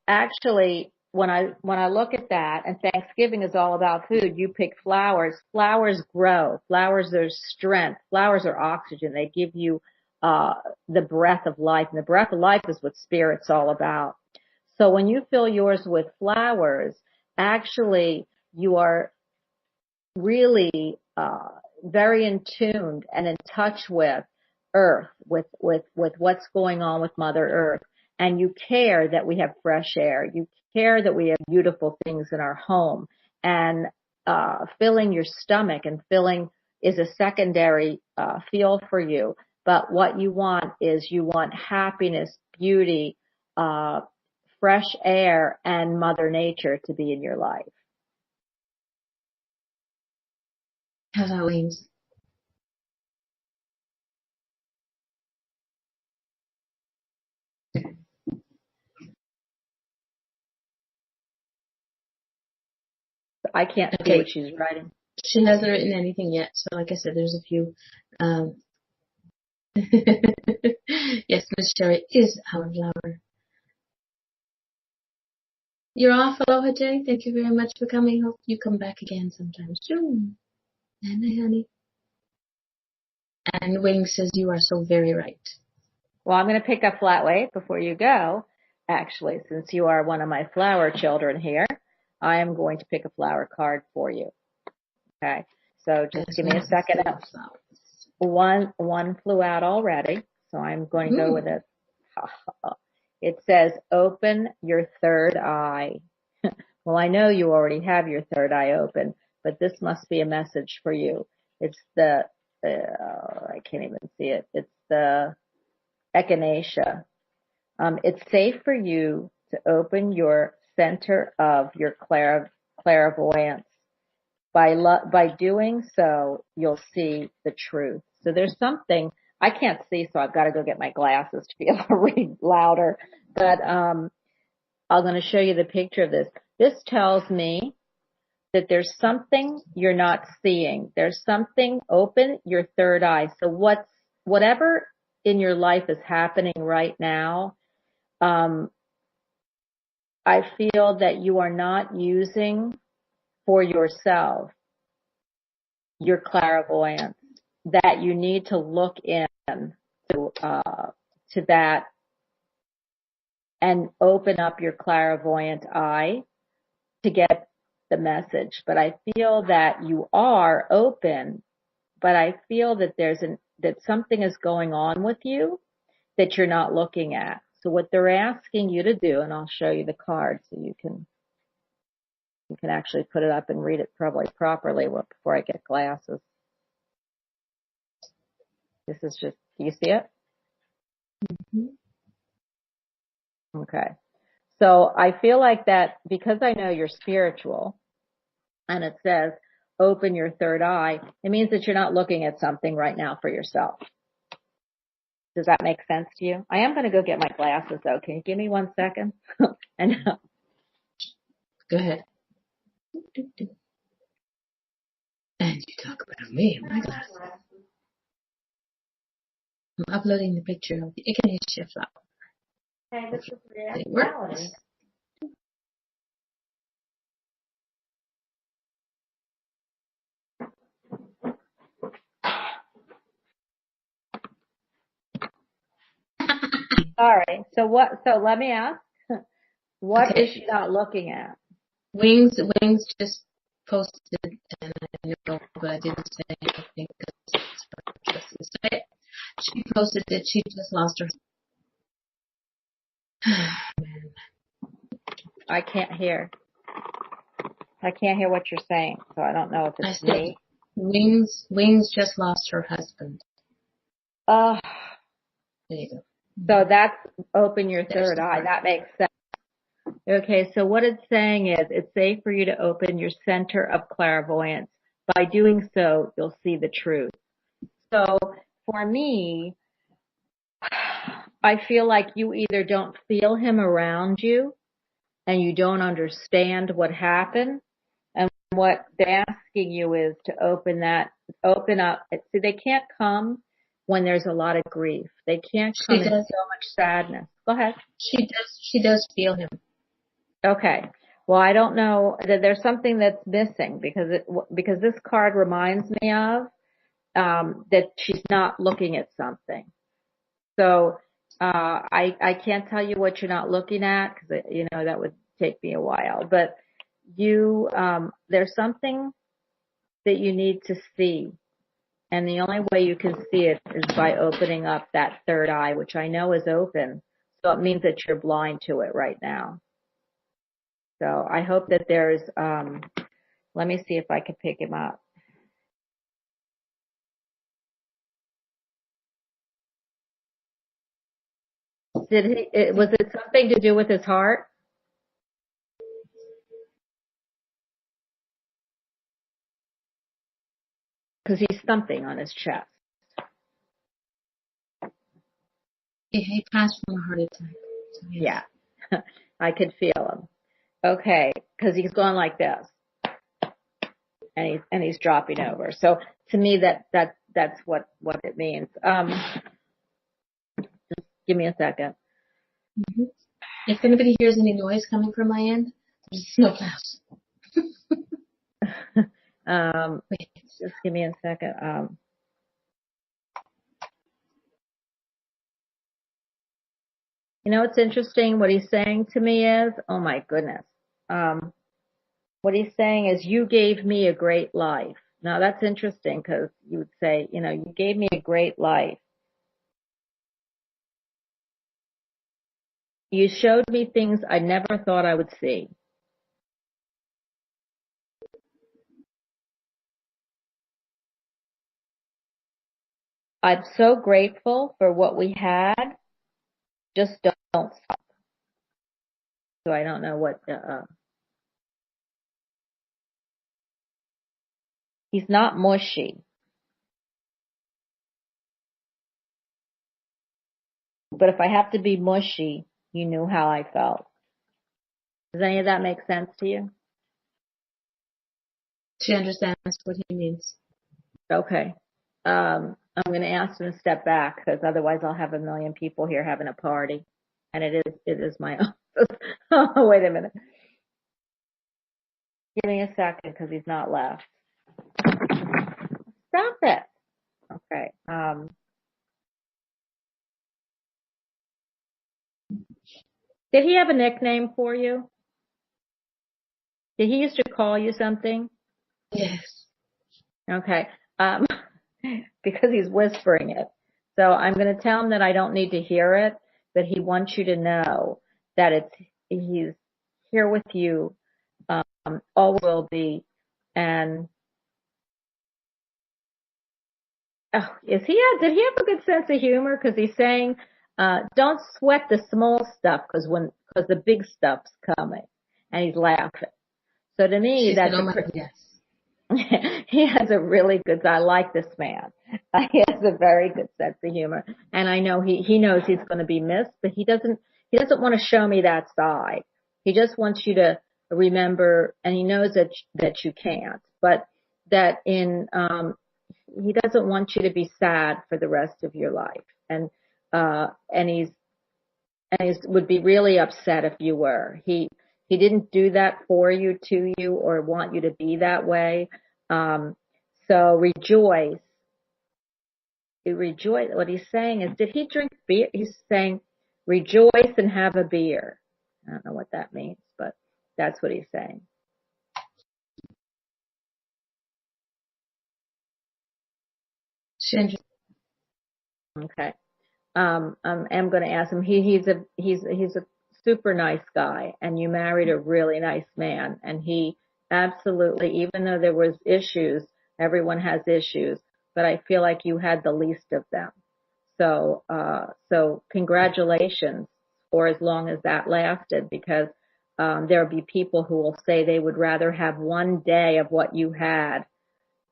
actually, when I look at that, and Thanksgiving is all about food, you pick flowers. Flowers grow. Flowers are strength. Flowers are oxygen. They give you the breath of life, and the breath of life is what Spirit's all about. So when you fill yours with flowers, actually you are really very in tune and in touch with Earth, with what's going on with Mother Earth, and you care that we have fresh air. You care that we have beautiful things in our home, and filling your stomach and filling is a secondary feel for you. But what you want is you want happiness, beauty, fresh air, and Mother Nature to be in your life. How's that, Wings? I can't see what she's writing. She hasn't written anything yet, so like I said, there's a few. Yes, Miss Sherry is our flower. You're off, Aloha Jay. Thank you very much for coming. Hope you come back again sometime soon. And honey. And Wing says you are so very right. Well, I'm going to pick a flat weight before you go. Actually, since you are one of my flower children here, I am going to pick a flower card for you. Okay. So just give me a second. One flew out already. So I'm going to go with it. It says, open your third eye. Well, I know you already have your third eye open, but this must be a message for you. It's the, I can't even see it. It's the echinacea. It's safe for you to open your center of your clairvoyance. By doing so, you'll see the truth. So there's something, I can't see, so I've got to go get my glasses to be able to read louder. But I'm going to show you the picture of this. This tells me that there's something you're not seeing. There's something, open your third eye. So whatever in your life is happening right now, I feel that you are not using for yourself your clairvoyance, that you need to look in to that and open up your clairvoyant eye to get the message. But I feel that you are open, but I feel that that something is going on with you that you're not looking at. So what they're asking you to do, and I'll show you the card so you can actually put it up and read it probably properly before I get glasses. This is just, do you see it? Mm-hmm. Okay. So I feel like that because I know you're spiritual and it says open your third eye, it means that you're not looking at something right now for yourself. Does that make sense to you? I am going to go get my glasses though. Can you give me 1 second? And Go ahead. And you talk about me and my glasses. I'm uploading the picture of the echinacea flower. hey, this is It works. Sorry. So let me ask, what is she not looking at? Wings just posted, and I know, but I didn't say anything because it's just to say it. She posted that she just lost her. I can't hear. I can't hear what you're saying, so I don't know if it's me. Wings just lost her husband. There you go. So that's open your third eye. That makes sense. Okay, so what it's saying is it's safe for you to open your center of clairvoyance. By doing so, you'll see the truth. So for me, I feel like you either don't feel him around you and you don't understand what happened. And what they're asking you is to open up. See, they can't come when there's a lot of grief. They can't come in so much sadness. Go ahead. She does feel him. Okay. Well, I don't know that there's something that's missing because this card reminds me of that she's not looking at something. So I can't tell you what you're not looking at because that would take me a while. But there's something that you need to see, and the only way you can see it is by opening up that third eye, which I know is open. So it means that you're blind to it right now. So I hope that there's, let me see if I can pick him up. Was it something to do with his heart? Because he's thumping on his chest. He passed from a heart attack. So Yeah. I could feel him. Okay. Because he's going like this. And he's dropping over. So to me, that's what it means. Just give me a second. Mm-hmm. If anybody hears any noise coming from my end, there's snow plows. Just give me a second. You know, what's interesting. What he's saying to me is, oh my goodness. What he's saying is, you gave me a great life. Now that's interesting because you would say, you know, you gave me a great life. You showed me things I never thought I would see. I'm so grateful for what we had. Just don't stop. So I don't know what he's not mushy. But if I have to be mushy, you knew how I felt. Does any of that make sense to you? She understands what he means. Okay. I'm going to ask him to step back because otherwise I'll have a million people here having a party. And it is my office. Oh, wait a minute. Give me a second because he's not left. Stop it. Okay. Did he have a nickname for you? Did he used to call you something? Yes. Okay. Because he's whispering it. So I'm going to tell him that I don't need to hear it, but he wants you to know that he's here with you, always will be. And did he have a good sense of humor? Because he's saying, don't sweat the small stuff because the big stuff's coming, and he's laughing. So to me, she that's said, yes. He has a really good, I like this man. He has a very good sense of humor. And I know he knows he's going to be missed, but he doesn't want to show me that side. He just wants you to remember, and he knows that you can't, but that he doesn't want you to be sad for the rest of your life. And he would be really upset if you were. He didn't do that for you, to you, or want you to be that way. So rejoice. Rejoice. What he's saying is, did he drink beer? He's saying, rejoice and have a beer. I don't know what that means, but that's what he's saying. Okay. I'm going to ask him. He's a super nice guy, and you married a really nice man, and he absolutely, even though there was issues, everyone has issues, but I feel like you had the least of them. So congratulations for as long as that lasted, because there'll be people who will say they would rather have one day of what you had,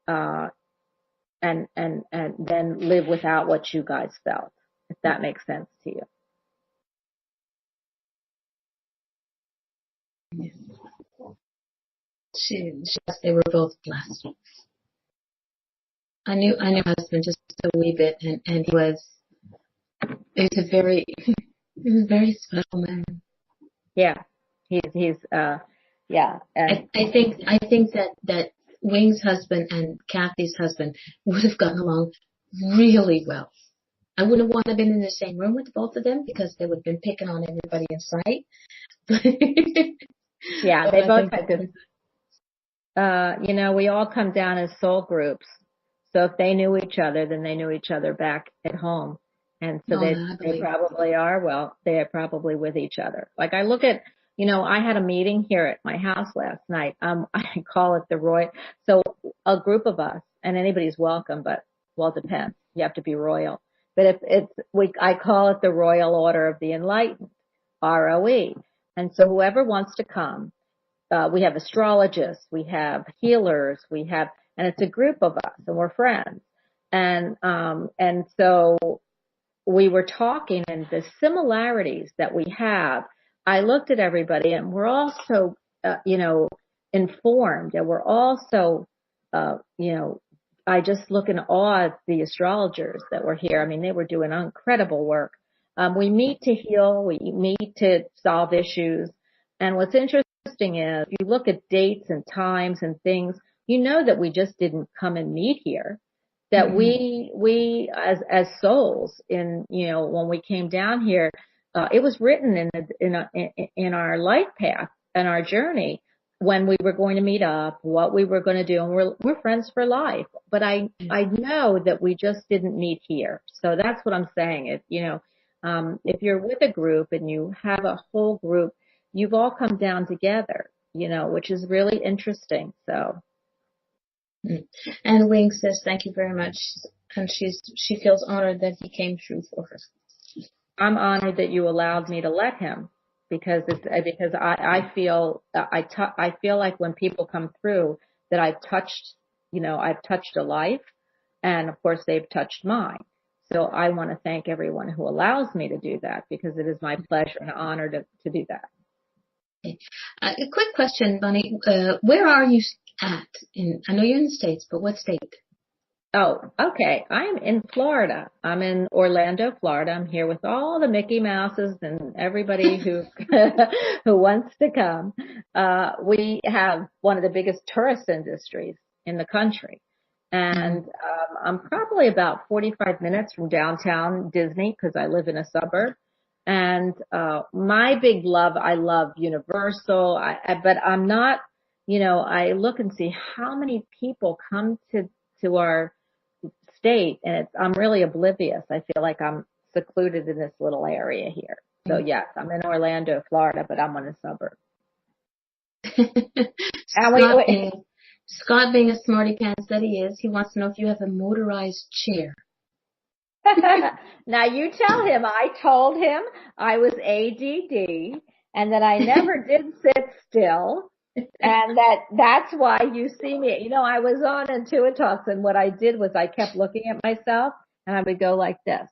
and then live without what you guys felt, if that makes sense to you. They were both blessed. I knew my husband just a wee bit, and he was a very special man. Yeah, he's yeah. And I think that Wing's husband and Kathy's husband would have gotten along really well. I wouldn't want to have been in the same room with both of them because they would have been picking on everybody in sight. Yeah, they both had good. We all come down as soul groups. So if they knew each other, then they knew each other back at home. And so they probably are, well, they are probably with each other. Like I look at, I had a meeting here at my house last night. I call it the Royal. So a group of us, and anybody's welcome, but well, it depends. You have to be royal. But I call it the Royal Order of the Enlightened, ROE. And so whoever wants to come, we have astrologists, we have healers, and it's a group of us, and we're friends. And so we were talking, and the similarities that we have, I looked at everybody, and we're all so, informed, and we're all so, I just look in awe at the astrologers that were here. I mean, they were doing incredible work. We meet to heal, we meet to solve issues. And what's interesting is you look at dates and times and things, that we just didn't come and meet here. That we as souls when we came down here, it was written in our life path and our journey when we were going to meet up, what we were going to do, and we're friends for life. But I know that we just didn't meet here. So that's what I'm saying. If you're with a group and you have a whole group, you've all come down together, which is really interesting. So. And Wing says, thank you very much. And she feels honored that he came through for her. I'm honored that you allowed me to let him, because I feel like when people come through that I've touched a life, and of course they've touched mine. So I want to thank everyone who allows me to do that, because it is my pleasure and honor to do that. Okay. A quick question, Bonnie. Where are you at? I know you're in the States, but what state? Oh, okay. I'm in Florida. I'm in Orlando, Florida. I'm here with all the Mickey Mouses and everybody who who wants to come. We have one of the biggest tourist industries in the country. And I'm probably about 45 minutes from downtown Disney, because I live in a suburb. And my big love, I love Universal, but I'm not, I look and see how many people come to our state, and I'm really oblivious. I feel like I'm secluded in this little area here. So yes, I'm in Orlando, Florida, but I'm in a suburb. Scott, being a smarty pants that he is, he wants to know if you have a motorized chair. Now you tell him I told him I was ADD and that I never did sit still. And that's why you see me. I was on Intuitalks, and what I did was I kept looking at myself and I would go like this.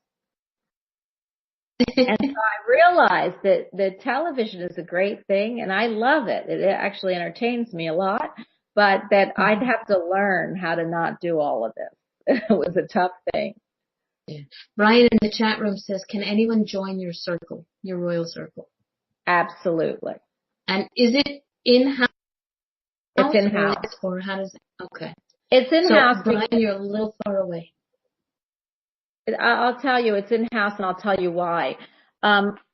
And so I realized that the television is a great thing and I love it. It actually entertains me a lot, but that I'd have to learn how to not do all of this. It was a tough thing. Yeah. Brian in the chat room says, can anyone join your circle, your royal circle? Absolutely. And is it in-house? It's in-house. Or how does it? Okay. It's in-house. So, Brian, you're a little far away. I'll tell you, it's in-house, and I'll tell you why.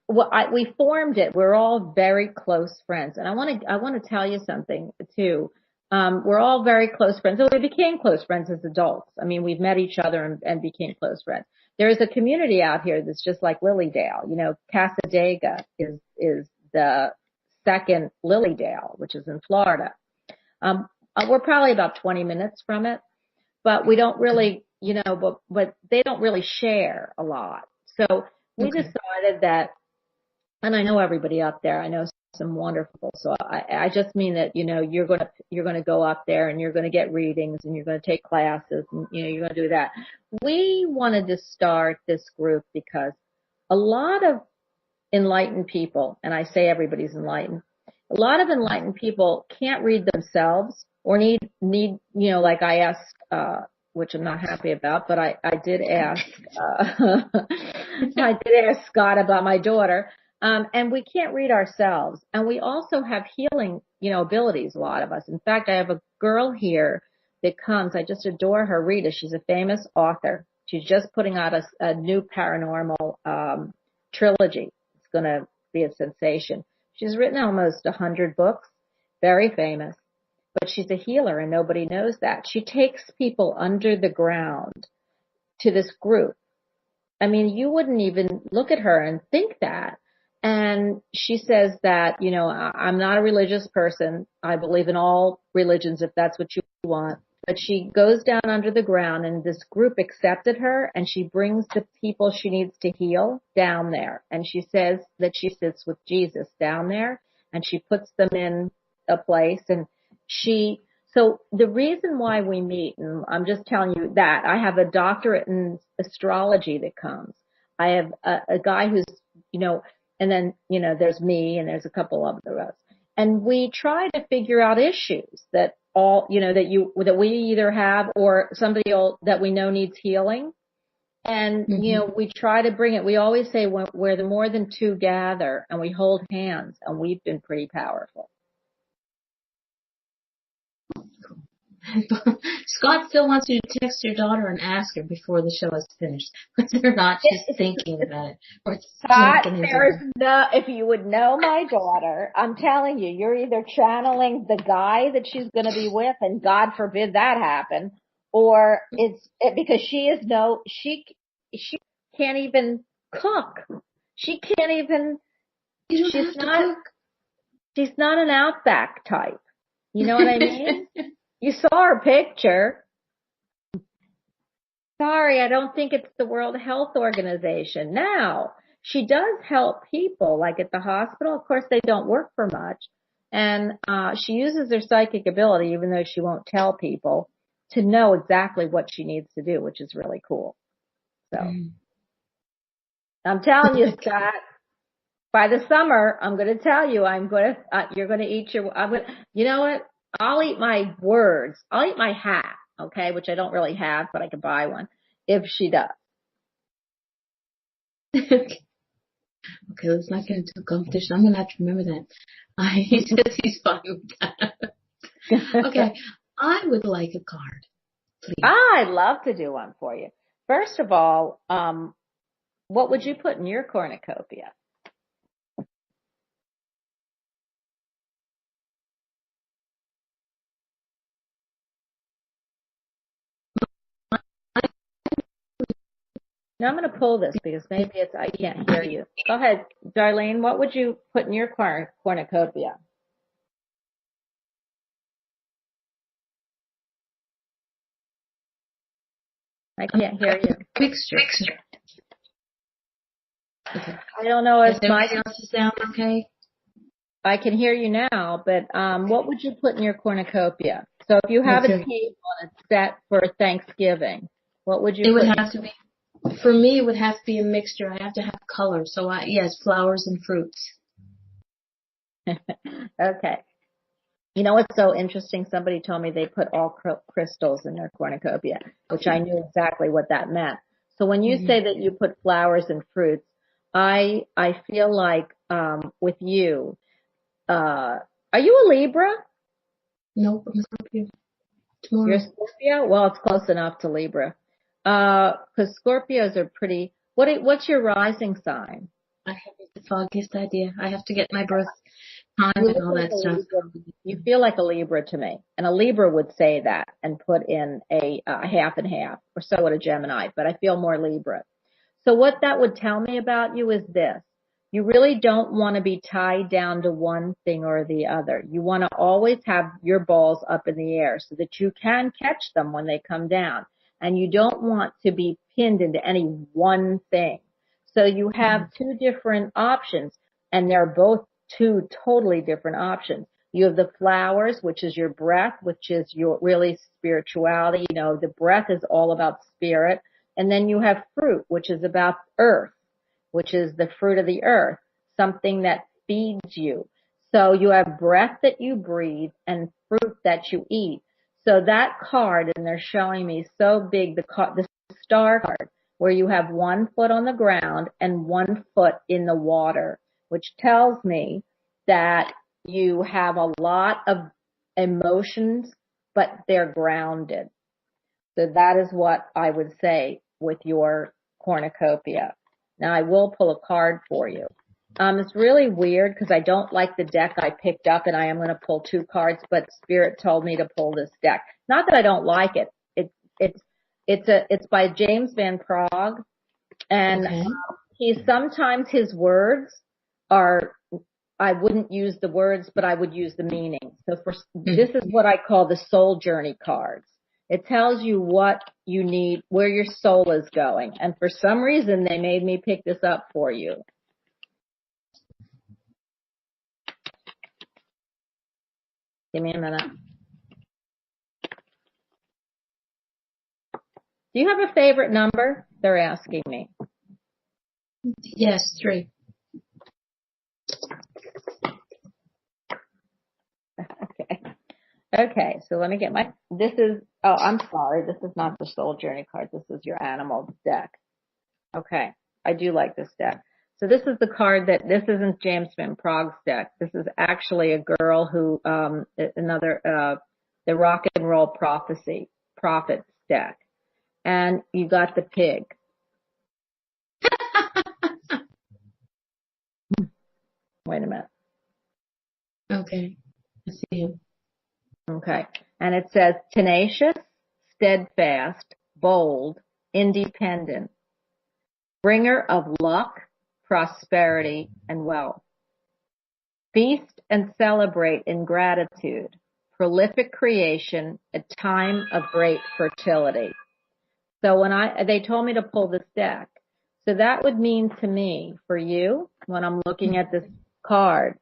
We formed it. We're all very close friends, and I want to tell you something too. We're all very close friends, and we became close friends as adults. I mean, we've met each other and became close friends. There is a community out here that's just like Lilydale. Casadega is the second Lilydale, which is in Florida. We're probably about 20 minutes from it, but we don't really, but they don't really share a lot. So we decided that, and I know everybody up there, I know some wonderful. So I just mean that, you're going to go up there and you're going to get readings and you're going to take classes and, you're going to do that. We wanted to start this group because a lot of enlightened people, and I say everybody's enlightened, a lot of enlightened people can't read themselves or need, like I asked, which I'm not happy about, but I did ask, Scott about my daughter. And we can't read ourselves. And we also have healing, abilities, a lot of us. In fact, I have a girl here that comes. I just adore her, Rita. She's a famous author. She's just putting out a new paranormal trilogy. It's going to be a sensation. She's written almost 100 books, very famous. But she's a healer, and nobody knows that. She takes people under the ground to this group. I mean, you wouldn't even look at her and think that. And she says that, I'm not a religious person. I believe in all religions if that's what you want. But she goes down under the ground, and this group accepted her, and she brings the people she needs to heal down there. And she says that she sits with Jesus down there, and she puts them in a place. And so the reason why we meet, and I'm just telling you that, I have a doctorate in astrology that comes. I have a guy who's, and then, there's me and there's a couple of us. And we try to figure out issues that that we either have or somebody that we know needs healing. And, we try to bring it. We always say where the more than two gather and we hold hands, and we've been pretty powerful. Scott still wants you to text your daughter and ask her before the show is finished whether or not she's thinking about it or Scott, looking into there's it. no, if you would know my daughter, I'm telling you, you're either channeling the guy that she's going to be with, and God forbid that happen, or because she can't even cook. She can't even, You don't have to cook. she's not an Outback type. You know what I mean? You saw her picture. Sorry, I don't think it's the World Health Organization. Now, she does help people, like at the hospital. Of course, they don't work for much. And she uses her psychic ability, even though she won't tell people, to know exactly what she needs to do, which is really cool. So, I'm telling you, Scott, by the summer, I'm going to tell you, you're going to eat you know what? I'll eat my words. I'll eat my hat, okay, which I don't really have, but I could buy one if she does. Okay, let's not get into a competition. I'm going to have to remember that. He says he's fine with that. Okay, I would like a card, please. I'd love to do one for you. First of all, what would you put in your cornucopia? Now I'm going to pull this because maybe I can't hear you. Go ahead, Darlene. What would you put in your cornucopia? I can't hear you. Mixture. Okay. I don't know if everybody else sound okay. I can hear you now, but what would you put in your cornucopia? So if you have a table and it's set for Thanksgiving, what would you? It would have to be. For me, it would have to be a mixture. I have to have color. So yes, flowers and fruits. Okay. You know what's so interesting? Somebody told me they put all crystals in their cornucopia, which I knew exactly what that meant. So when you say that you put flowers and fruits, I feel like with you, are you a Libra? Nope, I'm Scorpio. Tomorrow. You're a Scorpio? Well, it's close enough to Libra. Because Scorpios are pretty. What's your rising sign? I have the foggiest idea. I have to get my birth time and all that stuff. You feel like a Libra to me, and a Libra would say that and put in a half and half, or so would a Gemini. But I feel more Libra. So what that would tell me about you is this. You really don't want to be tied down to one thing or the other. You want to always have your balls up in the air so that you can catch them when they come down. And you don't want to be pinned into any one thing. So you have two different options, and they're both two totally different options. You have the flowers, which is your breath, which is your really spirituality. You know, the breath is all about spirit. And then you have fruit, which is about earth, which is the fruit of the earth, something that feeds you. So you have breath that you breathe and fruit that you eat. So that card, and they're showing me so big, the star card, where you have 1 foot on the ground and 1 foot in the water, which tells me that you have a lot of emotions, but they're grounded. So that is what I would say with your cornucopia. Now I will pull a card for you. It's really weird because I don't like the deck I picked up, and I am going to pull 2 cards, but Spirit told me to pull this deck. Not that I don't like it. It's by James Van Praagh, and sometimes his words are, I wouldn't use the words, but I would use the meaning. So this is what I call the soul journey cards. It tells you what you need, where your soul is going. And for some reason, they made me pick this up for you. Give me a minute. Do you have a favorite number? They're asking me. Yes, 3. Okay, so let me get I'm sorry, this is not the soul journey card. This is your animal deck. Okay, I do like this deck. So this is the card this isn't James Van Praagh's deck. This is actually a girl who, the rock and roll prophets deck. And you got the pig. Wait a minute. Okay. I see him. Okay. And it says tenacious, steadfast, bold, independent, bringer of luck, prosperity, and wealth. Feast and celebrate in gratitude, prolific creation, a time of great fertility. So they told me to pull this deck. So that would mean to me, for you, when I'm looking at this card,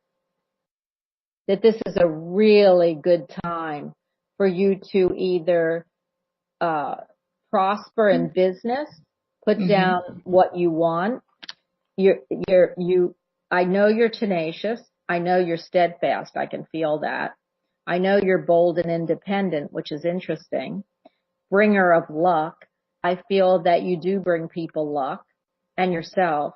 that this is a really good time for you to either prosper in business, put down what you want. I know you're tenacious. I know you're steadfast. I can feel that. I know you're bold and independent, which is interesting. Bringer of luck. I feel that you do bring people luck and yourself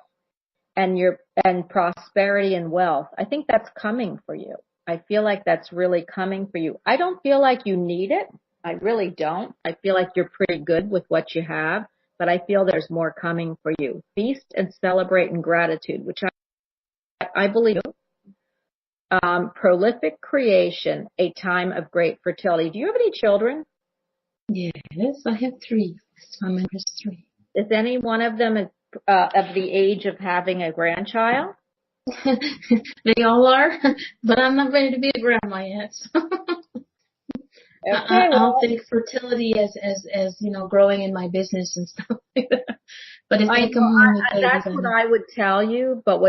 and prosperity and wealth. I think that's coming for you. I feel like that's really coming for you. I don't feel like you need it. I really don't. I feel like you're pretty good with what you have, but I feel there's more coming for you. Feast and celebrate in gratitude, which I believe. Prolific creation, a time of great fertility. Do you have any children? Yes, I have 3. My member's 3. Is any one of them of the age of having a grandchild? They all are, but I'm not ready to be a grandma yet. So. Okay, I don't think fertility as growing in my business and stuff like that. But if they come home with babies, that's what I would tell you. But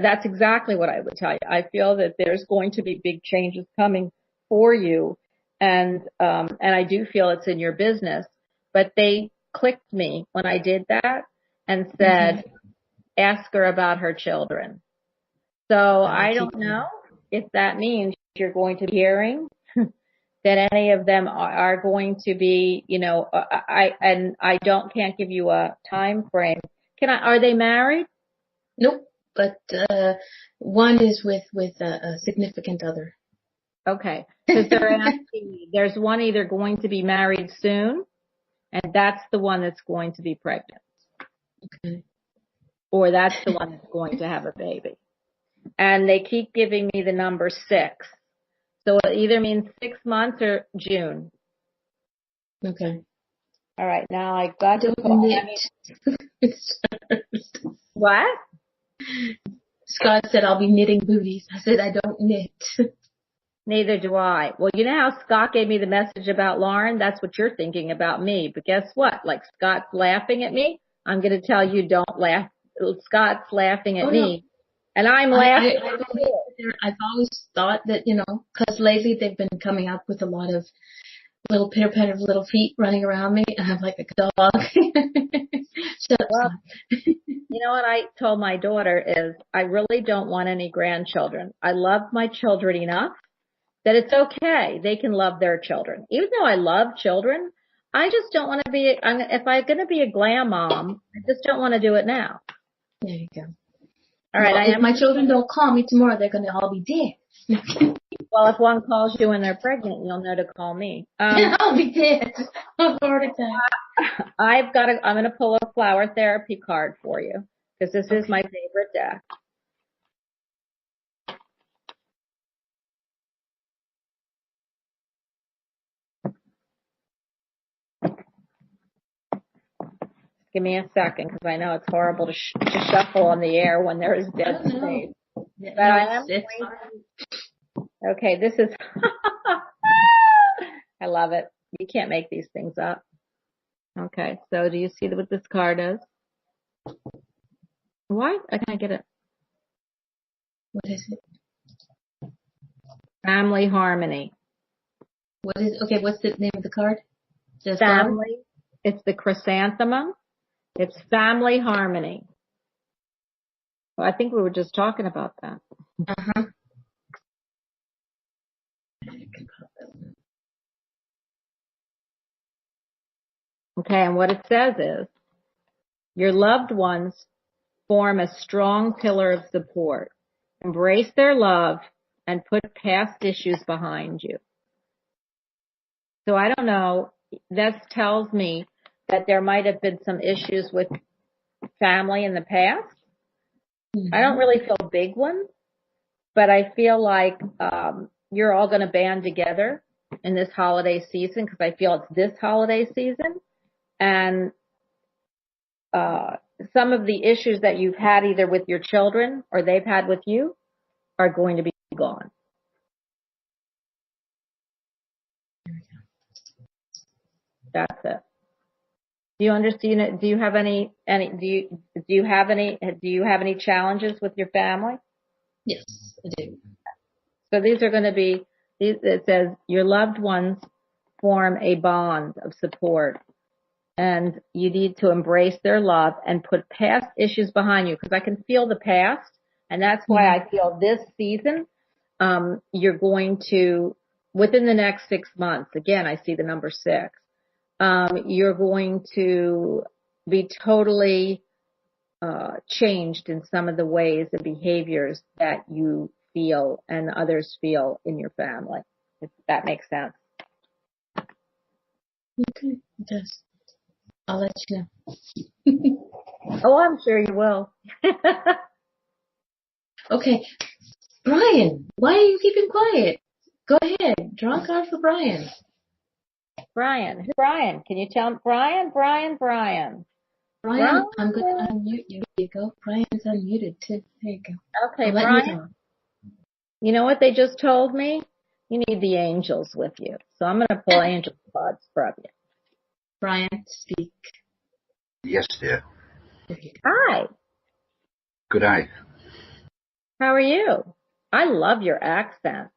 that's exactly what I would tell you. I feel that there's going to be big changes coming for you, and I do feel it's in your business. But they clicked me when I did that and said, ask her about her children. So I don't know if that means you're going to be hearing that any of them are going to be, I can't give you a time frame. Are they married? Nope. But, one is with a significant other. Okay. Because they're asking me, there's one either going to be married soon, and that's the one that's going to be pregnant. Okay. Or that's the one that's going to have a baby. And they keep giving me the number 6. So it either means 6 months or June. Okay. All right. Now I got to What? Scott said I'll be knitting booties. I said I don't knit. Neither do I. Well, you know how Scott gave me the message about Lauren? That's what you're thinking about me. But guess what? Like Scott's laughing at me. I'm going to tell you don't laugh. Scott's laughing at me. And I'm laughing. I've always thought that, because lately they've been coming up with a lot of little pitter-patter of little feet running around me, and I'm like a dog. Shut up. You know what I told my daughter is I really don't want any grandchildren. I love my children enough that it's okay. They can love their children. Even though I love children, I just don't want to be, if I'm going to be a glam mom, I just don't want to do it now. There you go. All right. Well, if my children don't call me tomorrow, they're going to all be dead. Well, if one calls you when they're pregnant, you'll know to call me. I'll be dead. A heart attack. I'm going to pull a flower therapy card for you because this is my favorite deck. Give me a second because I know it's horrible to shuffle on the air when there is dead space. But I am okay, this is, I love it. You can't make these things up. Okay, so do you see what this card is? Why? I can't get it. What is it? Family harmony. What's the name of the card? Family. It's the chrysanthemum. It's family harmony. Well, I think we were just talking about that. Uh-huh. Okay, and what it says is, your loved ones form a strong pillar of support. Embrace their love and put past issues behind you. So I don't know. This tells me that there might have been some issues with family in the past. Mm-hmm. I don't really feel big ones, but I feel like you're all going to band together in this holiday season because I feel it's this holiday season. And some of the issues that you've had either with your children or they've had with you are going to be gone. That's it. Do you understand? Do you have any challenges with your family? Yes, I do. So these are going to be, it says your loved ones form a bond of support and you need to embrace their love and put past issues behind you because I can feel the past and that's why I feel this season, you're going to, within the next 6 months, again, I see the number 6, you're going to be totally changed in some of the ways and behaviors that you feel and others feel in your family, if that makes sense. Okay, it does. I'll let you know. Oh, I'm sure you will. Okay, Brian, why are you keeping quiet? Go ahead, draw a card for Brian. Brian, who's Brian? Can you tell Brian? Brian, I'm going to unmute you. There you go. Brian's unmuted too. There you go. Okay, Brian. You know what they just told me? You need the angels with you. So I'm going to pull angel cards from you. Brian, speak. Yes, dear. Hi. Good day. How are you? I love your accent.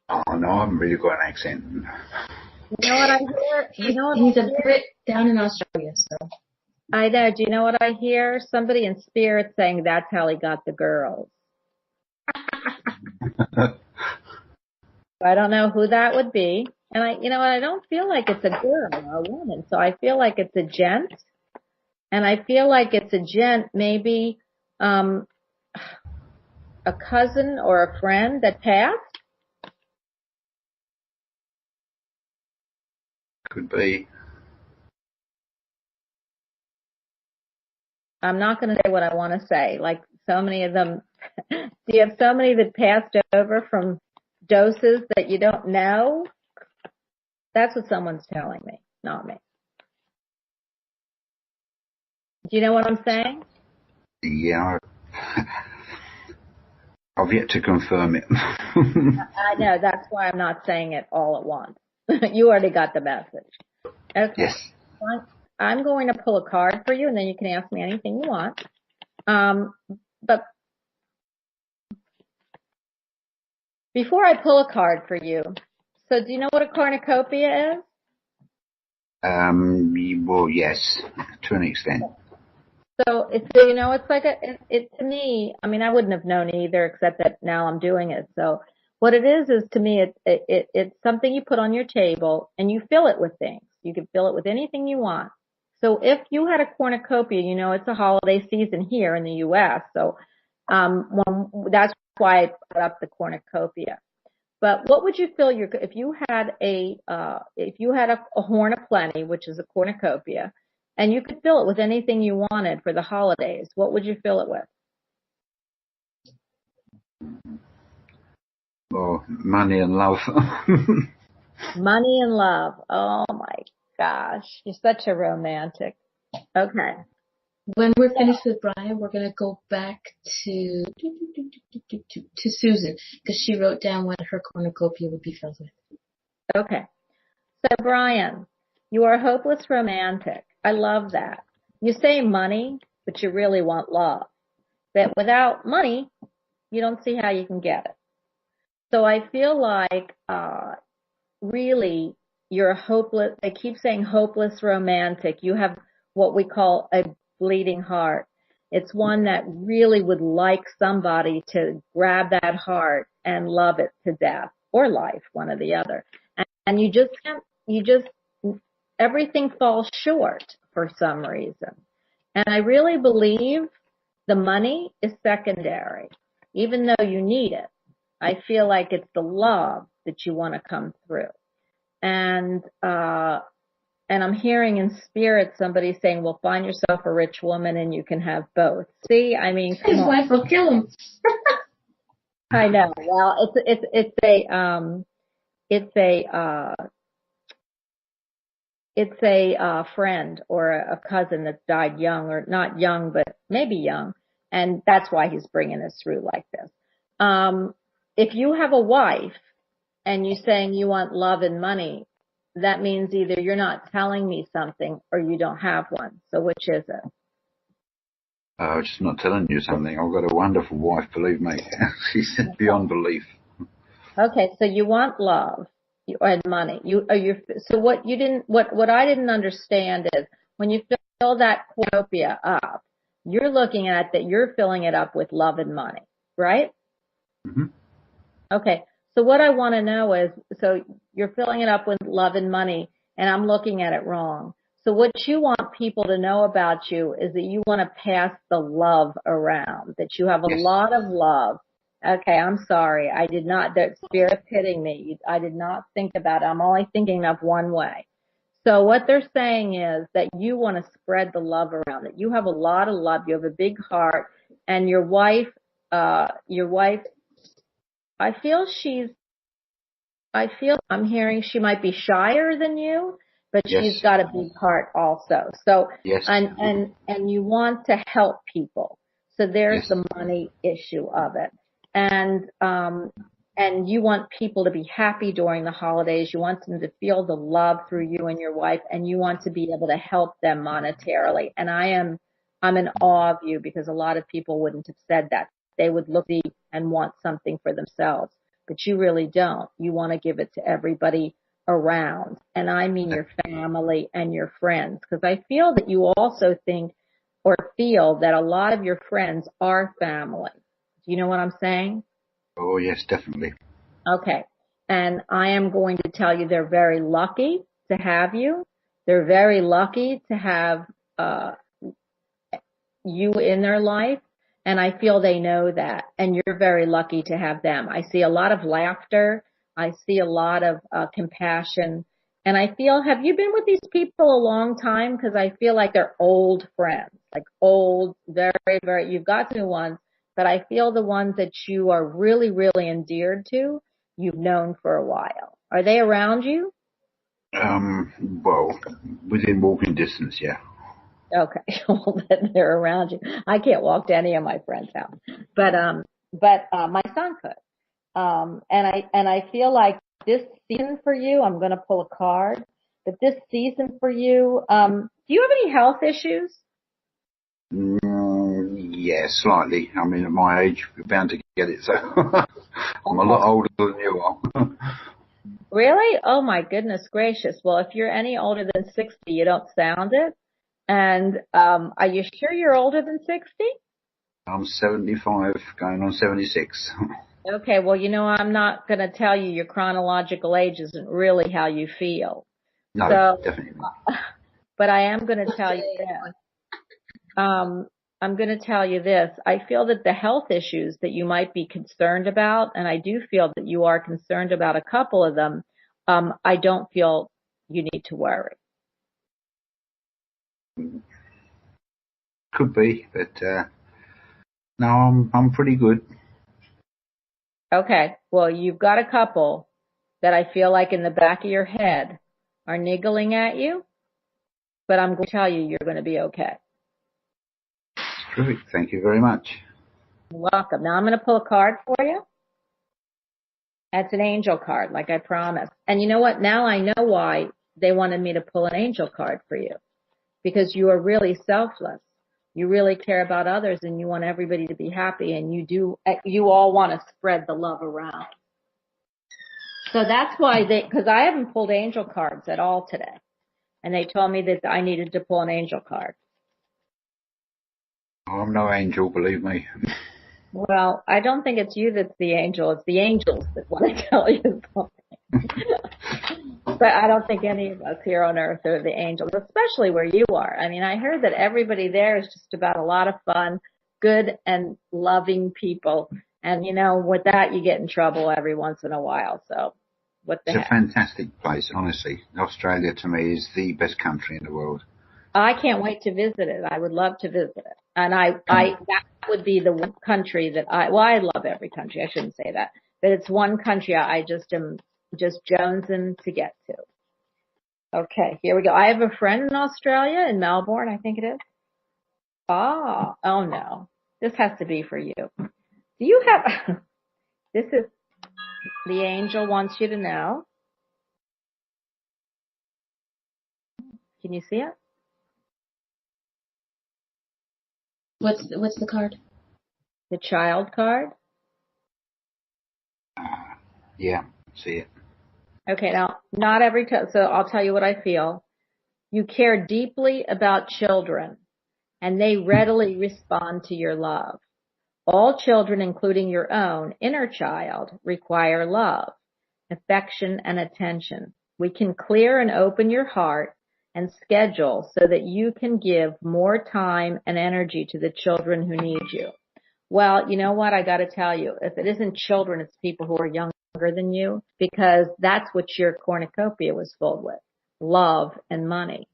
Oh, no, I haven't really got an accent. You know what I hear? He's a Brit down in Australia, so. I know. Do you know what I hear? Somebody in spirit saying that's how he got the girls. I don't know who that would be. And I don't feel like it's a girl or a woman. So I feel like it's a gent. And I feel like it's a gent, maybe, a cousin or a friend that passed. Could be. I'm not going to say what I want to say. Like so many of them, do you have so many that passed over from doses that you don't know? That's what someone's telling me, not me. Do you know what I'm saying? Yeah. I've yet to confirm it. I know. That's why I'm not saying it all at once. You already got the message. Okay. Yes. I'm going to pull a card for you, and then you can ask me anything you want. But before I pull a card for you, so do you know what a cornucopia is? Well, yes, to an extent. So it's like it to me, I mean, I wouldn't have known either, except that now I'm doing it. So what it is to me, it's something you put on your table and you fill it with things. You can fill it with anything you want. So if you had a cornucopia, it's a holiday season here in the U.S. So, that's why I put up the cornucopia. But what would you fill if you had a horn of plenty, which is a cornucopia, and you could fill it with anything you wanted for the holidays, what would you fill it with? Oh, money and love. Money and love. Oh my gosh. You're such a romantic. Okay. When we're finished with Brian, we're going to go back to Susan because she wrote down what her cornucopia would be filled with. Okay. So Brian, you are a hopeless romantic. I love that. You say money, but you really want love. That without money, you don't see how you can get it. So I feel like, really you're a hopeless, they keep saying hopeless romantic. You have what we call a bleeding heart. It's one that really would like somebody to grab that heart and love it to death or life, one or the other. And you just can't, everything falls short for some reason. And I really believe the money is secondary, even though you need it. I feel like it's the love that you want to come through. and I'm hearing in spirit somebody saying, well, find yourself a rich woman and you can have both. See, I mean, His wife will kill him. I know. Well, it's a friend or a cousin that died young, or not young, but maybe young. And that's why he's bringing us through like this. If you have a wife and you're saying you want love and money, that means either you're not telling me something or you don't have one. So which is it? I'm just not telling you something. I've got a wonderful wife, believe me. She's beyond belief. Okay, so you want love and money. So what I didn't understand is when you fill that cornucopia up, you're looking at that you're filling it up with love and money, right? Mm-hmm. Okay. So what I want to know is, so you're filling it up with love and money, and I'm looking at it wrong. So what you want people to know about you is that you want to pass the love around, that you have a lot of love. Okay, I'm sorry. I did not, that spirit's hitting me. I did not think about it. I'm only thinking of one way. So what they're saying is that you want to spread the love around, that you have a lot of love, you have a big heart, and your wife, I'm hearing she might be shyer than you, but she's got a big heart also. So, and you want to help people. So there's the money issue of it. And you want people to be happy during the holidays. You want them to feel the love through you and your wife, and you want to be able to help them monetarily. And I'm in awe of you, because a lot of people wouldn't have said that. They would look and want something for themselves, but you really don't. You want to give it to everybody around. And I mean your family and your friends, because I feel that you also think or feel that a lot of your friends are family. Do you know what I'm saying? Oh, yes, definitely. Okay. And I am going to tell you they're very lucky to have you. They're very lucky to have you in their life. And I feel they know that. And you're very lucky to have them. I see a lot of laughter. I see a lot of compassion. And I feel, have you been with these people a long time? Because I feel like they're old friends, like old, very, very, you've got new ones. But I feel the ones that you are really, really endeared to, you've known for a while. Are they around you? Well, within walking distance, yeah. Okay, well then they're around you. I can't walk to any of my friends' house, but my son could. And I feel like this season for you, I'm going to pull a card. But this season for you, do you have any health issues? Yeah, slightly. I mean, at my age, we're bound to get it. So I'm a lot older than you are. Really? Oh my goodness gracious. Well, if you're any older than 60, you don't sound it. And are you sure you're older than 60? I'm 75, going on 76. Okay, well, I'm not going to tell you your chronological age isn't really how you feel. No, so, definitely not. But I am going to tell you this. I'm going to tell you this. I feel that the health issues that you might be concerned about, and I do feel that you are concerned about a couple of them, I don't feel you need to worry. Could be, but no, I'm pretty good. Okay, well, you've got a couple that I feel like in the back of your head are niggling at you, but I'm going to tell you you're going to be okay. Terrific. Thank you very much. You're welcome. Now I'm going to pull a card for you. That's an angel card, like I promised. And you know what? Now I know why they wanted me to pull an angel card for you. Because you are really selfless. You really care about others and you want everybody to be happy, and you all want to spread the love around. So that's why because I haven't pulled angel cards at all today. And they told me that I needed to pull an angel card. I'm no angel, believe me. Well, I don't think it's you that's the angel. It's the angels that want to tell you something. But I don't think any of us here on earth are the angels, especially where you are. I mean, I heard that everybody there is just about a lot of fun, good and loving people. And, with that, you get in trouble every once in a while. So What the It's heck? a fantastic place, honestly. Australia to me is the best country in the world. I can't wait to visit it. I would love to visit it. And that would be the one country that I love every country. I shouldn't say that, but it's one country I just am just jonesing to get to. Okay, here we go. I have a friend in Australia, in Melbourne, I think it is. Oh no. This has to be for you. Do you have, this is, the angel wants you to know. Can you see it? What's the card? The child card. Yeah, see it. Okay, now, not every time, so I'll tell you what I feel. You care deeply about children, and they readily respond to your love. All children, including your own inner child, require love, affection, and attention. We can clear and open your heart and schedule so that you can give more time and energy to the children who need you. Well, you know what? I got to tell you, if it isn't children, it's people who are younger than you, because that's what your cornucopia was filled with, love and money.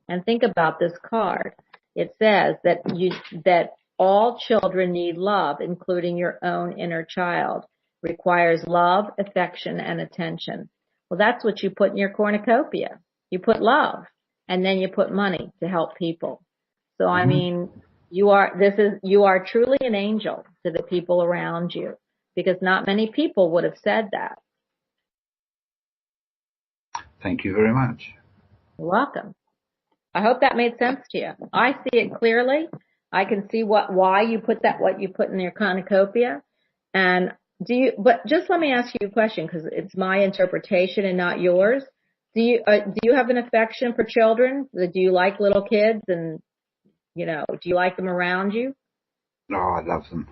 And think about this card. It says that all children need love, including your own inner child. Requires love, affection, and attention. Well, that's what you put in your cornucopia. You put love, and then you put money to help people. So, I mean, you are truly an angel to the people around you, because not many people would have said that. Thank you very much. You're welcome. I hope that made sense to you. I see it clearly. I can see why you put what you put in your cornucopia. And but just let me ask you a question, because it's my interpretation and not yours. Do you have an affection for children? Do you like little kids, and, do you like them around you? Oh, I love them.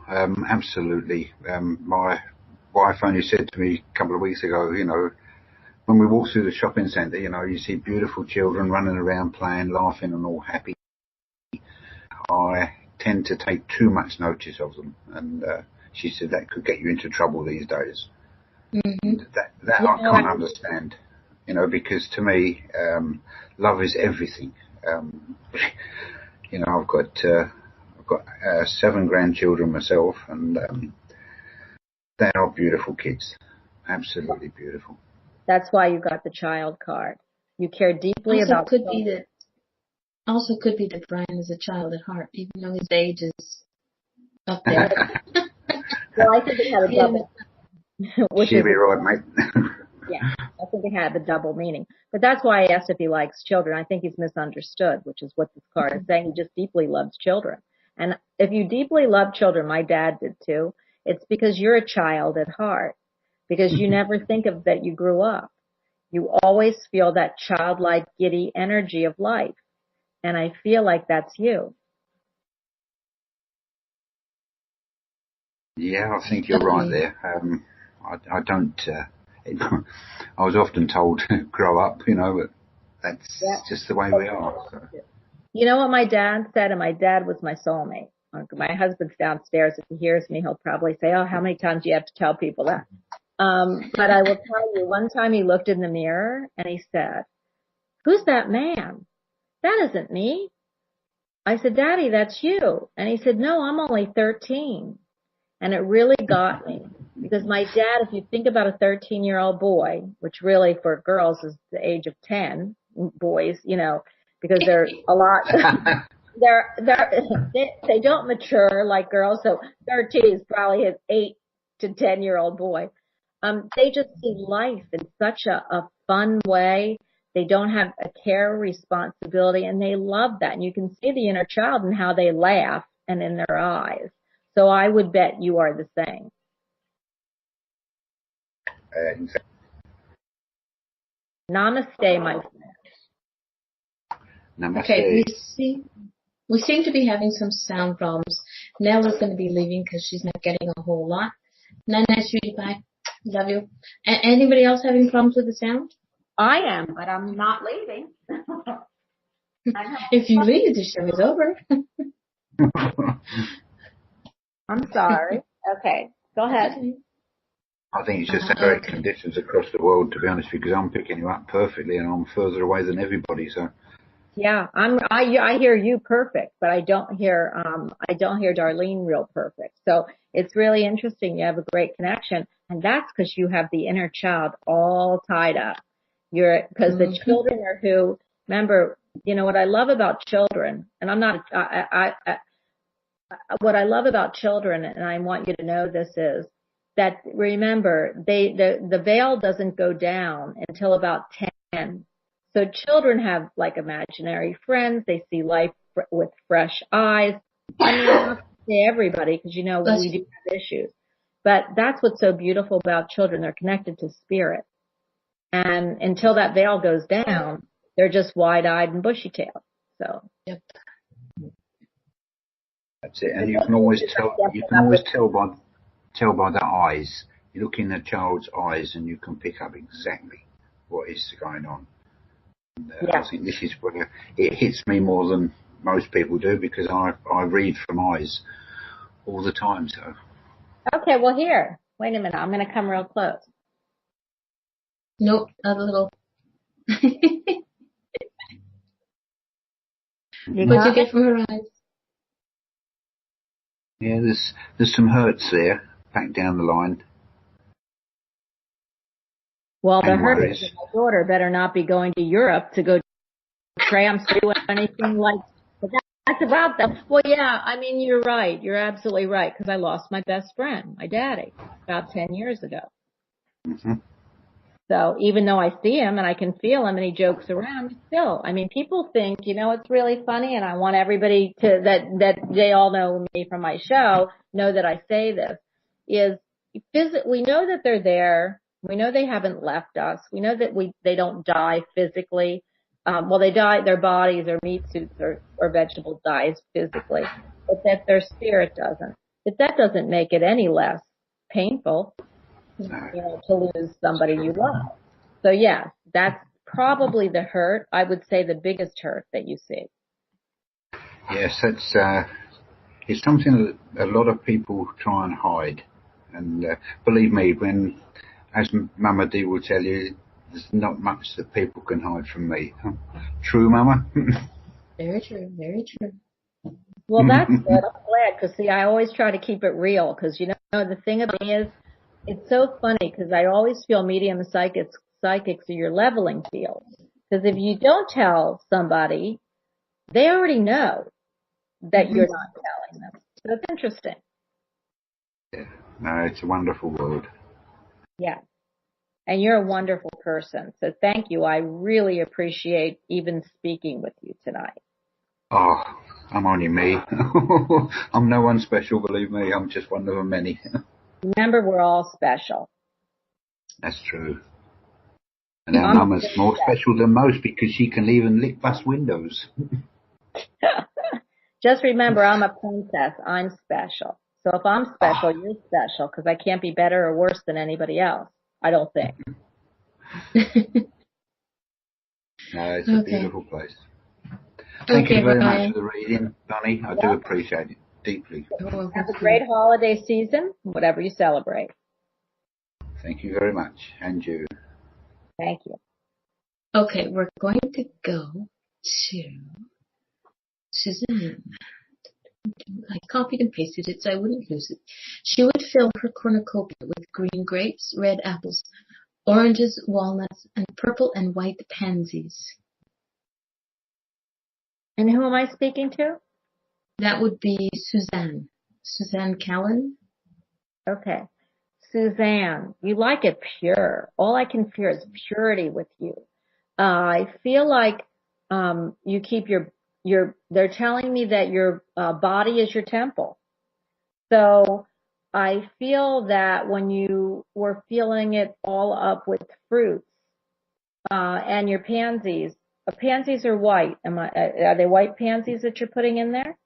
Absolutely. My wife only said to me a couple of weeks ago, when we walk through the shopping centre, you see beautiful children running around playing, laughing and all happy. I tend to take too much notice of them. And she said that could get you into trouble these days. Mm-hmm. That I can't understand, because to me, love is everything. I've got 7 grandchildren myself, and they are beautiful kids. Absolutely beautiful. That's why you got the child card. You care deeply also about. Could be that Brian is a child at heart, even though his age is up there. Well, I think it had a double. She'll be right, mate. Yeah, I think it had the double meaning. But that's why I asked if he likes children. I think he's misunderstood, which is what this card is saying. He just deeply loves children. And if you deeply love children, my dad did too, it's because you're a child at heart, because you never think of that you grew up. You always feel that childlike, giddy energy of life. And I feel like that's you. Yeah, I think you're right there. I don't, I was often told to grow up, but that's just the way we are. So. You know what my dad said? And my dad was my soulmate. My husband's downstairs. If he hears me, he'll probably say, "Oh, how many times do you have to tell people that?" But I will tell you, one time he looked in the mirror and he said, "Who's that man? That isn't me." I said, "Daddy, that's you." And he said, "No, I'm only 13. And it really got me, because my dad, if you think about a 13-year-old boy, which really for girls is the age of 10, boys, because they're a lot, they don't mature like girls. So 13 is probably an 8 to 10-year-old boy. They just see life in such a fun way. They don't have a care or responsibility, and they love that. And you can see the inner child in how they laugh and in their eyes. So I would bet you are the same. Namaste, my friend. Namaste. Okay, we seem to be having some sound problems. Nell is going to be leaving because she's not getting a whole lot. Nana, sweetie pie, love you. Anybody else having problems with the sound? I am, but I'm not leaving. If you leave, the show is over. I'm sorry. Okay, go ahead. I think it's just direct conditions across the world, to be honest, because I'm picking you up perfectly and I'm further away than everybody, so. Yeah, I hear you perfect, but I don't hear Darlene real perfect. So it's really interesting. You have a great connection, and that's because you have the inner child all tied up. Because the children are who, remember, what I love about children, and what I love about children, and I want you to know this is that, remember, the veil doesn't go down until about 10. So children have like imaginary friends. They see life with fresh eyes. I mean, not to say everybody, because we do have issues, but that's what's so beautiful about children. They're connected to spirit, and until that veil goes down, they're just wide-eyed and bushy-tailed. So. Yep. That's it, and you can always tell by the eyes. You look in the child's eyes, and you can pick up exactly what is going on. I think this is where it hits me more than most people do, because I read from eyes all the time. So. Okay, well here, wait a minute. I'm going to come real close. Nope, a little. What you get from her eyes? Yeah, there's some hurts there, back down the line. Well, the hurt is that my daughter better not be going to Europe to go tramps or anything like that. That's about them. Well, yeah, I mean, you're right. You're absolutely right, because I lost my best friend, my daddy, about 10 years ago. Mm-hmm. So even though I see him and I can feel him and he jokes around, still, I mean, people think, it's really funny, and I want everybody that they all know me from my show, know that I say this, is we know that they're there. We know they haven't left us. We know that they don't die physically. They die, their bodies or meat suits or vegetables dies physically, but that their spirit doesn't. But that doesn't make it any less painful, to lose somebody you love. So yeah, that's probably the hurt. I would say the biggest hurt that you see. Yes, it's something that a lot of people try and hide. And believe me, as Mama D will tell you, there's not much that people can hide from me. True, Mama? Very true, very true. Well, that's good. I'm glad, because see, I always try to keep it real, because the thing about me is, it's so funny, because I always feel medium and psychics are your leveling field. Because if you don't tell somebody, they already know that you're not telling them. So it's interesting. Yeah, no, it's a wonderful world. Yeah. And you're a wonderful person. So thank you. I really appreciate even speaking with you tonight. Oh, I'm only me. I'm no one special, believe me. I'm just one of the many. Remember, we're all special. That's true. And our Mama's more special than most, because she can even lick bus windows. Just remember, I'm a princess. I'm special. So if I'm special, you're special, because I can't be better or worse than anybody else. I don't think. No, it's a beautiful place. Thank you very much for the reading, Bonnie. I do appreciate it deeply. Have a great holiday season, whatever you celebrate. Thank you very much. And you. Thank you. Okay, we're going to go to Suzanne. I copied and pasted it so I wouldn't lose it. She would fill her cornucopia with green grapes, red apples, oranges, walnuts, and purple and white pansies. And who am I speaking to? That would be Suzanne. Suzanne Callan. Okay. Suzanne, you like it pure. All I can feel is purity with you. I feel like you keep they're telling me that your body is your temple. So I feel that when you were filling it all up with fruits and your pansies are white. Are they white pansies that you're putting in there?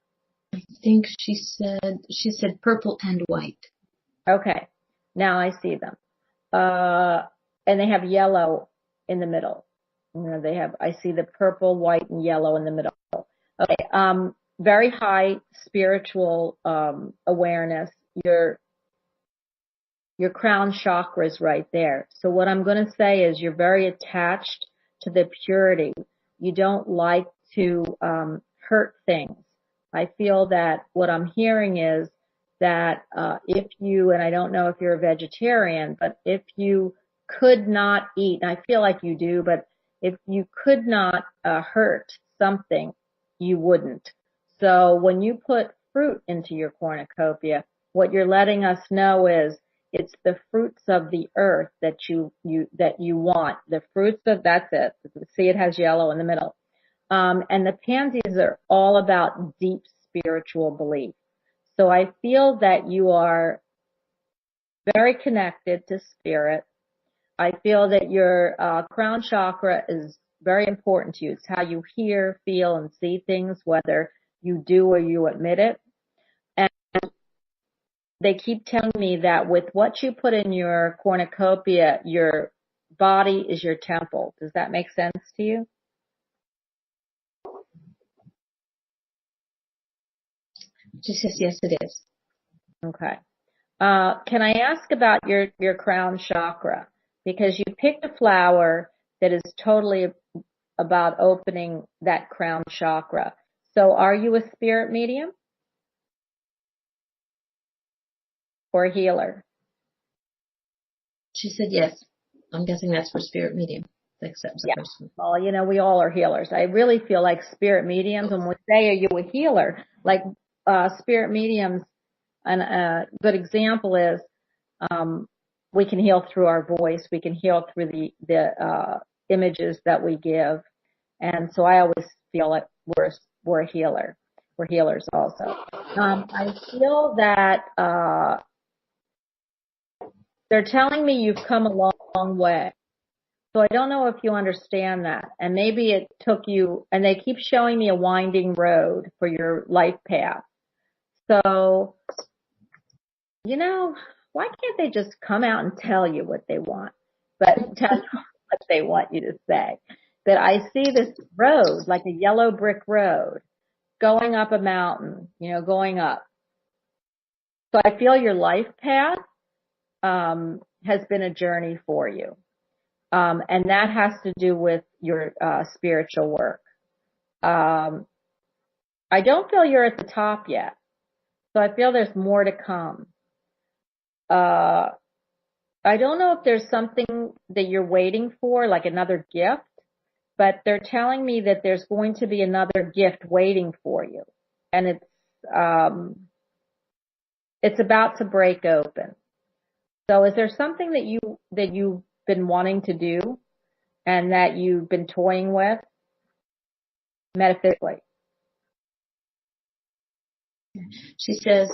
I think she said purple and white. Okay. Now I see them. And they have yellow in the middle. I see the purple, white, and yellow in the middle. Okay. Very high spiritual, awareness. your crown chakra is right there. So what I'm going to say is you're very attached to the purity. You don't like to hurt things. I feel that what I'm hearing is that if you, and I don't know if you're a vegetarian, but if you could not eat, and I feel like you do, but if you could not hurt something, you wouldn't. So when you put fruit into your cornucopia, what you're letting us know is it's the fruits of the earth that you want. The fruits of, that's it. See, it has yellow in the middle. And the pansies are all about deep spiritual belief. So I feel that you are very connected to spirit. I feel that your crown chakra is very important to you. It's how you hear, feel, and see things, whether you do or you admit it. And they keep telling me that with what you put in your cornucopia, your body is your temple. Does that make sense to you? She says, yes, it is. Okay. Can I ask about your crown chakra? Because you picked a flower that is totally about opening that crown chakra. So are you a spirit medium or a healer? She said, yes. I'm guessing that's for spirit medium. Accepts the person. Well, you know, we all are healers. I really feel like spirit mediums, when we say, are you a healer? Like, spirit mediums, and a good example is, we can heal through our voice. We can heal through the images that we give. And so I always feel like we're a healer. We're healers also. I feel that, they're telling me you've come a long way. So I don't know if you understand that. And maybe it took you, and they keep showing me a winding road for your life path. So, you know, why can't they just come out and tell you what they want, but tell you what they want you to say? But I see this road, like a yellow brick road, going up a mountain, you know, going up. So I feel your life path has been a journey for you. And that has to do with your spiritual work. I don't feel you're at the top yet. So I feel there's more to come. I don't know if there's something that you're waiting for, like another gift, but they're telling me that there's going to be another gift waiting for you. And it's about to break open. So is there something that you've been wanting to do and that you've been toying with metaphysically? She says,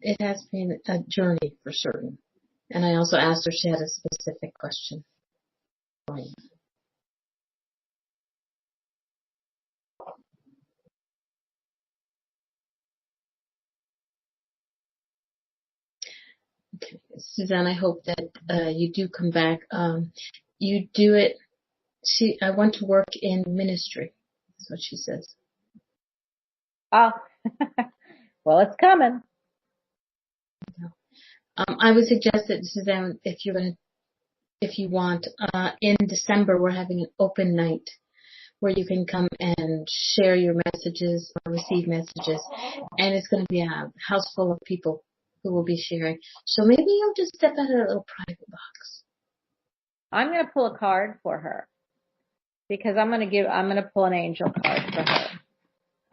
it has been a journey for certain. And I also asked her if she had a specific question for you. Okay. Suzanne, I hope that you do come back. You do it. I want to work in ministry. That's what she says. Oh, well, it's coming. I would suggest that, Suzanne, if you want, in December we're having an open night where you can come and share your messages or receive messages, and it's going to be a house full of people who will be sharing. So maybe you'll just step out of a little private box. I'm going to pull a card for her because I'm going to pull an angel card for her.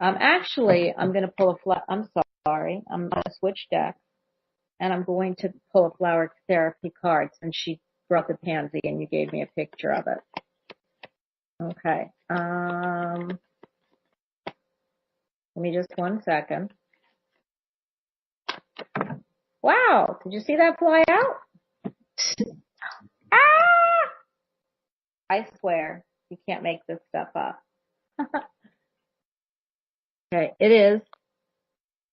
Actually, I'm going to pull I'm sorry. I'm going to switch decks, and I'm going to pull a flower therapy card since she brought the pansy and you gave me a picture of it. Okay. Give me just 1 second. Wow. Did you see that fly out? Ah! I swear you can't make this stuff up. Okay. It is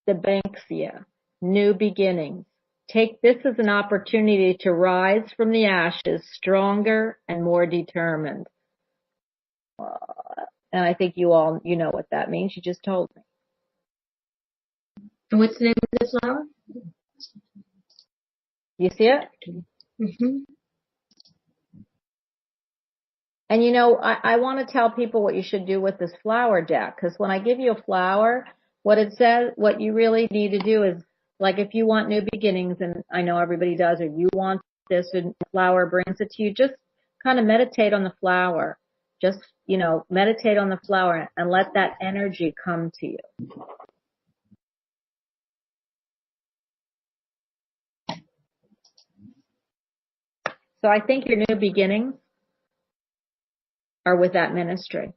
the Banksia, new beginnings. Take this as an opportunity to rise from the ashes stronger and more determined. And I think you know what that means. You just told me. And what's the name of the flower? You see it? Mm-hmm. And you know, I want to tell people what you should do with this flower deck, because when I give you a flower, what it says, what you really need to do is, like, if you want new beginnings, and I know everybody does, or you want this and the flower brings it to you, just kind of meditate on the flower. Just, you know, meditate on the flower and let that energy come to you. So I think your new beginnings are with that ministry.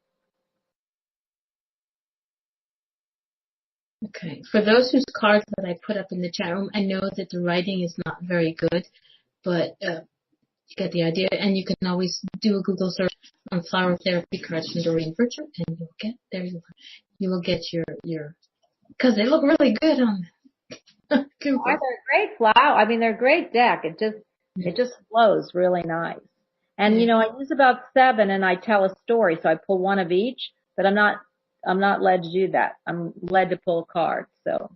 Okay. For those whose cards that I put up in the chat room, I know that the writing is not very good, but you get the idea. And you can always do a Google search on flower therapy cards from Doreen Virtue, and you'll get there. You will get your because they look really good on Google. They're great flower. I mean, they're a great deck. It just flows really nice. And you know, I use about 7, and I tell a story, so I pull one of each. But I'm not led to do that. I'm led to pull a card. So.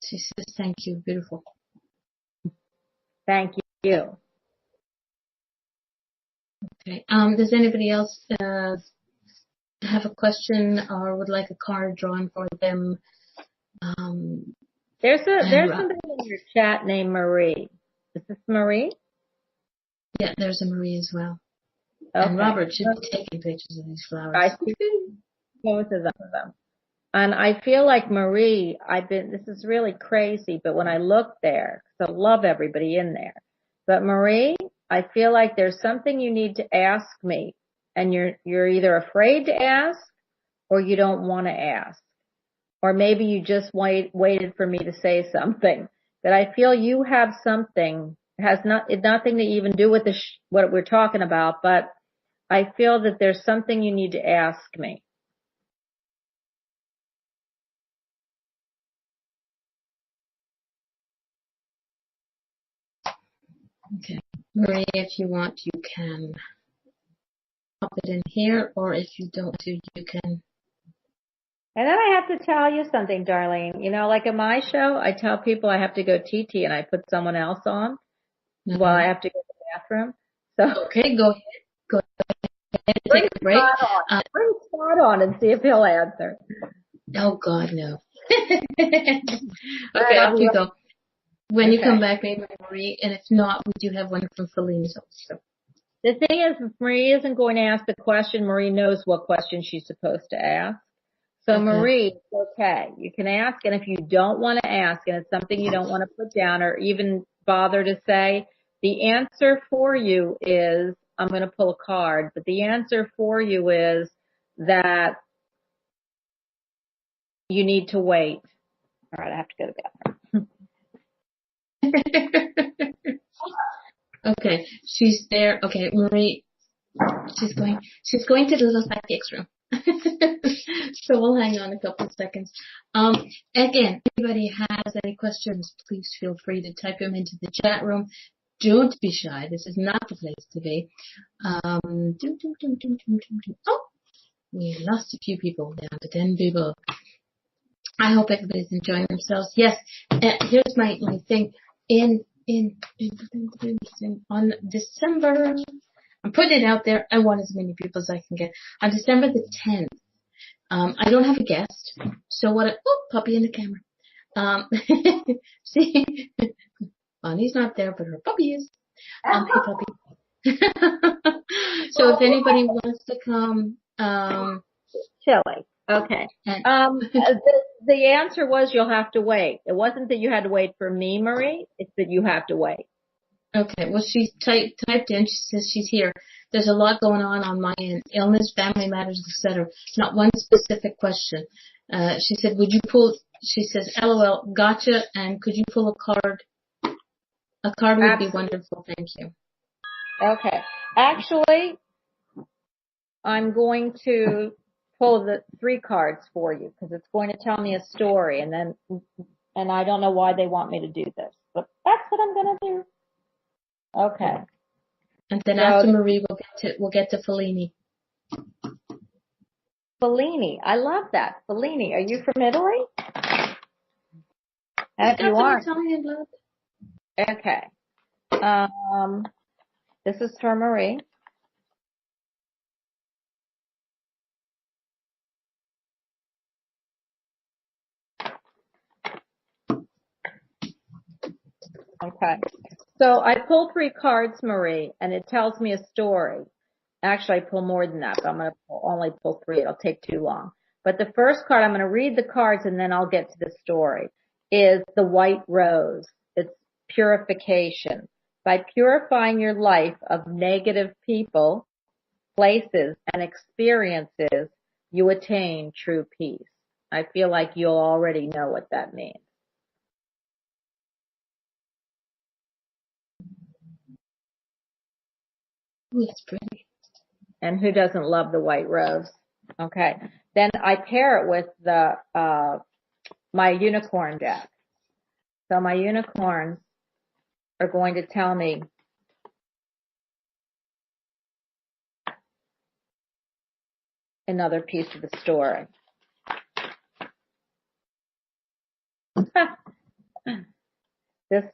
She says, "Thank you, beautiful." Thank you. Okay. Does anybody else have a question or would like a card drawn for them? There's somebody in your chat named Marie. Is this Marie? Yeah, there's a Marie as well. Okay. And Robert should be taking pictures of these flowers. I see both of them. And I feel like Marie, this is really crazy, but when I look there, because I love everybody in there, but Marie, I feel like there's something you need to ask me, and you're either afraid to ask or you don't want to ask. Or maybe you just waited for me to say something. But I feel you have something. It has nothing to even do with what we're talking about, but I feel that there's something you need to ask me. Okay. Marie, if you want, you can pop it in here, or if you don't do, you can. And then I have to tell you something, Darlene. You know, like in my show, I tell people I have to go TT and I put someone else on while I have to go to the bathroom. So okay, go ahead. Go ahead. Bring Take a break. Bring Scott on and see if he'll answer. Oh God, no. Okay, off you go. When you come back, maybe Marie, and if not, we do have one from Feline's also. The thing is, if Marie isn't going to ask the question, Marie knows what question she's supposed to ask. So Marie, it's okay. You can ask, and if you don't want to ask, and it's something you don't want to put down or even bother to say, the answer for you is, I'm going to pull a card, but the answer for you is that you need to wait. All right, I have to go to the bathroom. Okay, she's there. Okay, Marie, she's going to the little psychics room. So we'll hang on a couple of seconds. Again, if anybody has any questions, please feel free to type them into the chat room. Don't be shy. This is not the place to be. Oh, we lost a few people, down to 10 people. I hope everybody's enjoying themselves. Yes, here's my thing. On December, I'm putting it out there. I want as many people as I can get. On December the 10th, I don't have a guest. So puppy in the camera. See, Bonnie's not there, but her puppy is. Hey, puppy. So if anybody wants to come, Chilly. Okay. The answer was you'll have to wait. It wasn't that you had to wait for me, Marie. It's that you have to wait. Okay. Well, she typed in. She says she's here. There's a lot going on my end. Illness, family matters, etc. Not one specific question. She said, would you pull, she says, LOL, gotcha, and could you pull a card? A card would be wonderful. Thank you. Okay. Actually, I'm going to pull the 3 cards for you because it's going to tell me a story, and I don't know why they want me to do this, but that's what I'm going to do. Okay. And then after Marie, we'll get to Fellini. Fellini. I love that. Fellini. Are you from Italy? If you Some aren't, Italian blood. okay. This is for Marie. Okay. So I pulled 3 cards, Marie, and it tells me a story. Actually, I pull more than that, but I'm going to only pull 3. It'll take too long. But the first card, I'm going to read the cards and then I'll get to the story, is the white rose. It's purification. By purifying your life of negative people, places, and experiences, you attain true peace. I feel like you'll already know what that means. Ooh, that's pretty. And who doesn't love the white rose? Okay. Then I pair it with the my unicorn deck. So my unicorns are going to tell me another piece of the story. This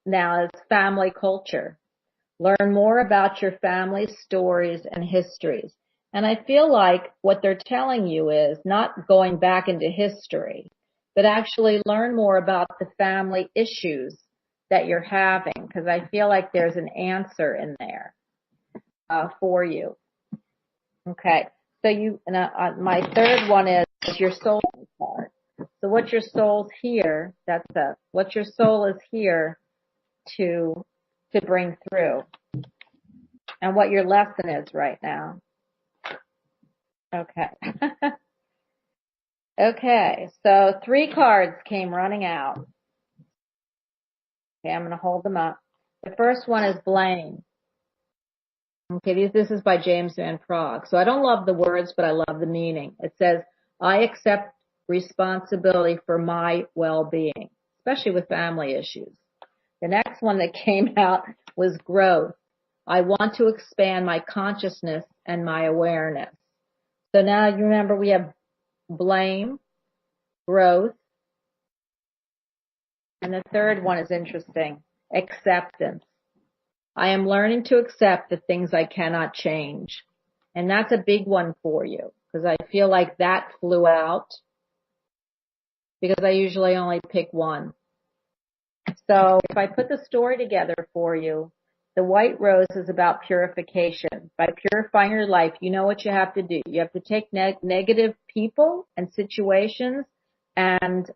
now is family culture. Learn more about your family's stories and histories. And I feel like what they're telling you is not going back into history, but actually learn more about the family issues that you're having, because I feel like there's an answer in there for you. Okay. So my third one is your soul card. So what your soul's here, what your soul is here to bring through, and what your lesson is right now. Okay. Okay. So 3 cards came running out. Okay. I'm going to hold them up. The first one is blame. Okay. This is by James Van Praagh. So I don't love the words, but I love the meaning. It says, I accept responsibility for my well-being, especially with family issues. The next one that came out was growth. I want to expand my consciousness and my awareness. So now you remember we have blame, growth, and the third one is interesting, acceptance. I am learning to accept the things I cannot change. And that's a big one for you, because I feel like that flew out, because I usually only pick one. So if I put the story together for you, the white rose is about purification. By purifying your life, you know what you have to do. You have to take negative people and situations and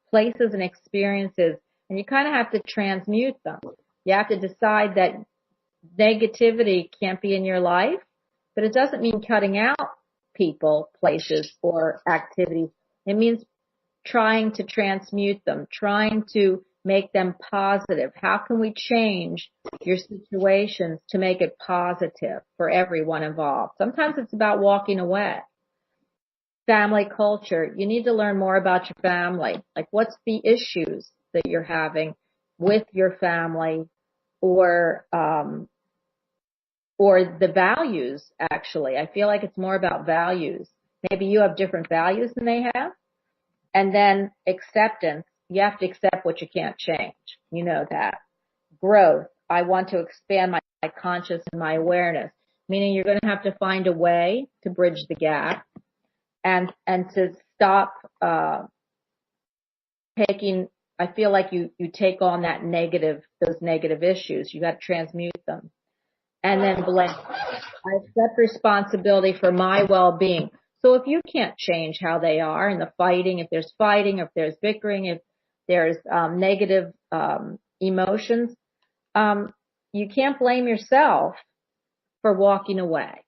places and experiences, and you kind of have to transmute them. You have to decide that negativity can't be in your life, but it doesn't mean cutting out people, places, or activities. It means trying to transmute them, trying to make them positive. How can we change your situations to make it positive for everyone involved? Sometimes it's about walking away. Family culture. You need to learn more about your family. Like, what's the issues that you're having with your family, or the values, actually. I feel like it's more about values. Maybe you have different values than they have. And then acceptance. You have to accept what you can't change. You know that. Growth. I want to expand my conscious and my awareness, meaning you're going to have to find a way to bridge the gap and to stop taking. I feel like you take on those negative issues. You got to transmute them. And then blame. I accept responsibility for my well-being. So if you can't change how they are and the fighting, if there's bickering, if there's negative emotions, you can't blame yourself for walking away.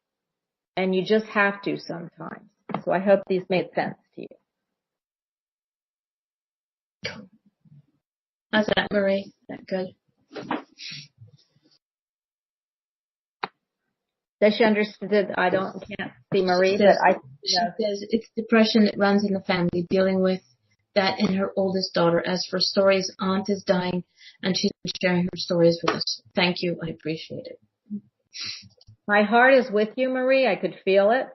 And you just have to sometimes. So I hope these made sense to you. How's that, Marie? Is that good? Does she understand? Can't see Marie, but she says it's depression that runs in the family, dealing with that in her oldest daughter. As for stories, aunt is dying, and she's sharing her stories with us. Thank you. I appreciate it. My heart is with you, Marie. I could feel it.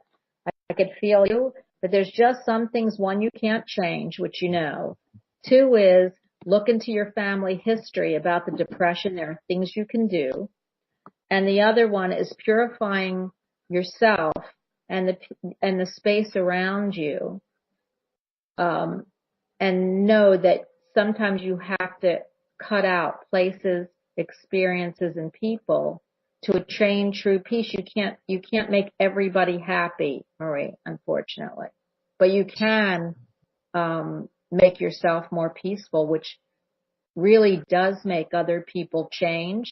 I I could feel you, but there's just some things. One, you can't change, which you know. Two is look into your family history about the depression. There are things you can do. And the other one is purifying yourself and the space around you. And know that sometimes you have to cut out places, experiences, and people to attain true peace. You can't make everybody happy, Marie, unfortunately. But you can make yourself more peaceful, which really does make other people change.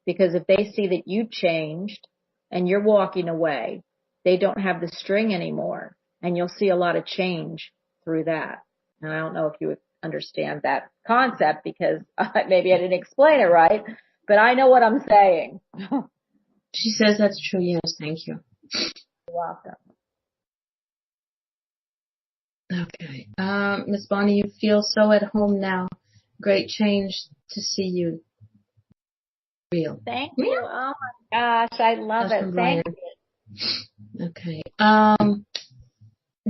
Because if they see that you changed and you're walking away, they don't have the string anymore. And you'll see a lot of change through that. And I don't know if you would understand that concept because maybe I didn't explain it right, but I know what I'm saying. She says that's true. Yes, thank you. You're welcome. Okay. Miss Bonnie, you feel so at home now. Great change to see you. Real. Thank you. Oh my gosh, I love it. Thank you. Okay.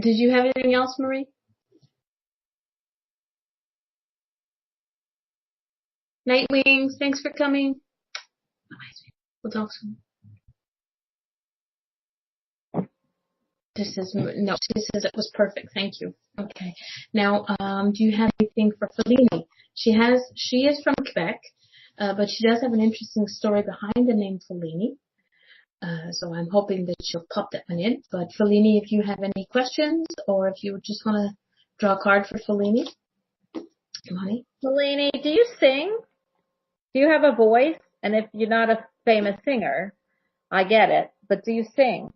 Did you have anything else, Marie? Night Wings, thanks for coming. We'll talk soon. This is no. She says it was perfect. Thank you. Okay. Now, do you have anything for Fellini? She is from Quebec, but she does have an interesting story behind the name Fellini. So I'm hoping that she'll pop that one in. But Fellini, if you have any questions or if you just want to draw a card for Fellini, Bonnie. Fellini, do you sing? Do you have a voice? And if you're not a famous singer, I get it. But do you sing?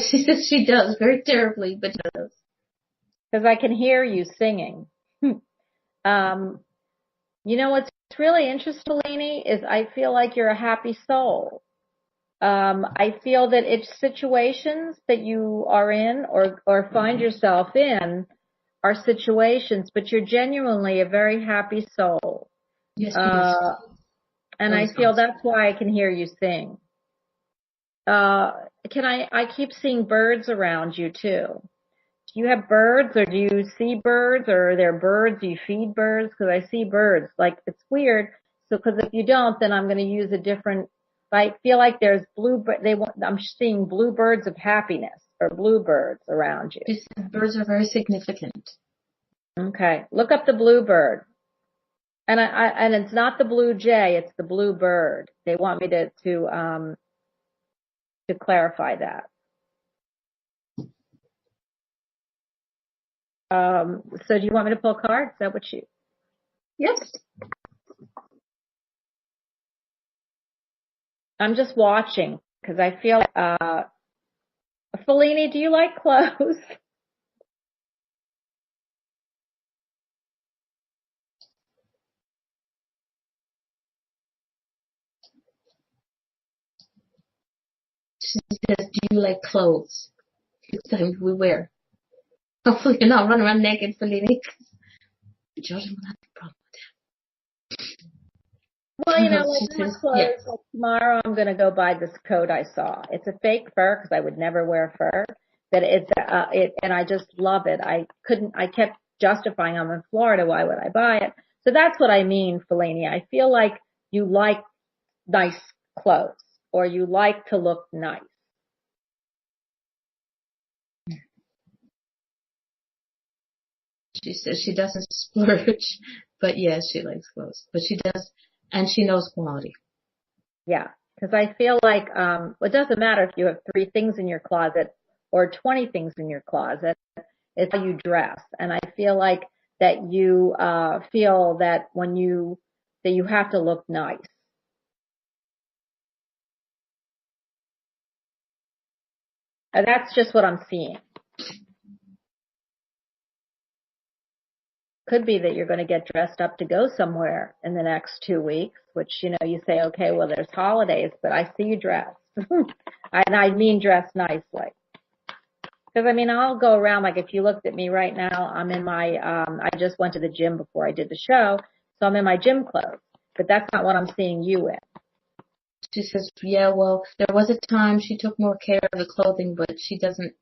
She says she does, very terribly, but she does. Because I can hear you singing. You know what's really interesting, Fellini, is I feel like you're a happy soul. I feel that it's situations that you are in or find yourself in are situations, but you're genuinely a very happy soul. Yes, and I feel that's why I can hear you sing. I keep seeing birds around you too. Do you have birds or do you see birds or are there birds? Do you feed birds? Because I see birds. Like, it's weird. So, because if you don't, then I'm going to use a different, I feel like there's I'm seeing bluebirds of happiness or bluebirds around you. These birds are very significant. Okay. Look up the bluebird. And it's not the blue jay, it's the bluebird. They want me to clarify that. So do you want me to pull a card? Is that what you? Yes. I'm just watching because I feel, Fellini, do you like clothes? She says, do you like clothes? It's time we wear. Hopefully you're not running around naked, Fellini. Jordan will have a problem with that. Well, you know, like clothes. Yes. Like tomorrow I'm going to go buy this coat I saw. It's a fake fur because I would never wear fur. But and I just love it. I kept justifying I'm in Florida. Why would I buy it? So that's what I mean, Fellini. I feel like you like nice clothes or you like to look nice. She says she doesn't splurge, but yes, she likes clothes. But she does, and she knows quality. Yeah, because I feel like it doesn't matter if you have 3 things in your closet or 20 things in your closet. It's how you dress, and I feel like that you feel that that you have to look nice. And that's just what I'm seeing. Could be that you're going to get dressed up to go somewhere in the next 2 weeks, which, you know, you say, okay, well, there's holidays, but I see you dressed. And I mean dressed nicely. Because, I mean, I'll go around, like if you looked at me right now, I'm in my, I just went to the gym before I did the show, so I'm in my gym clothes. But that's not what I'm seeing you in. She says, yeah, well, there was a time she took more care of the clothing, but she doesn't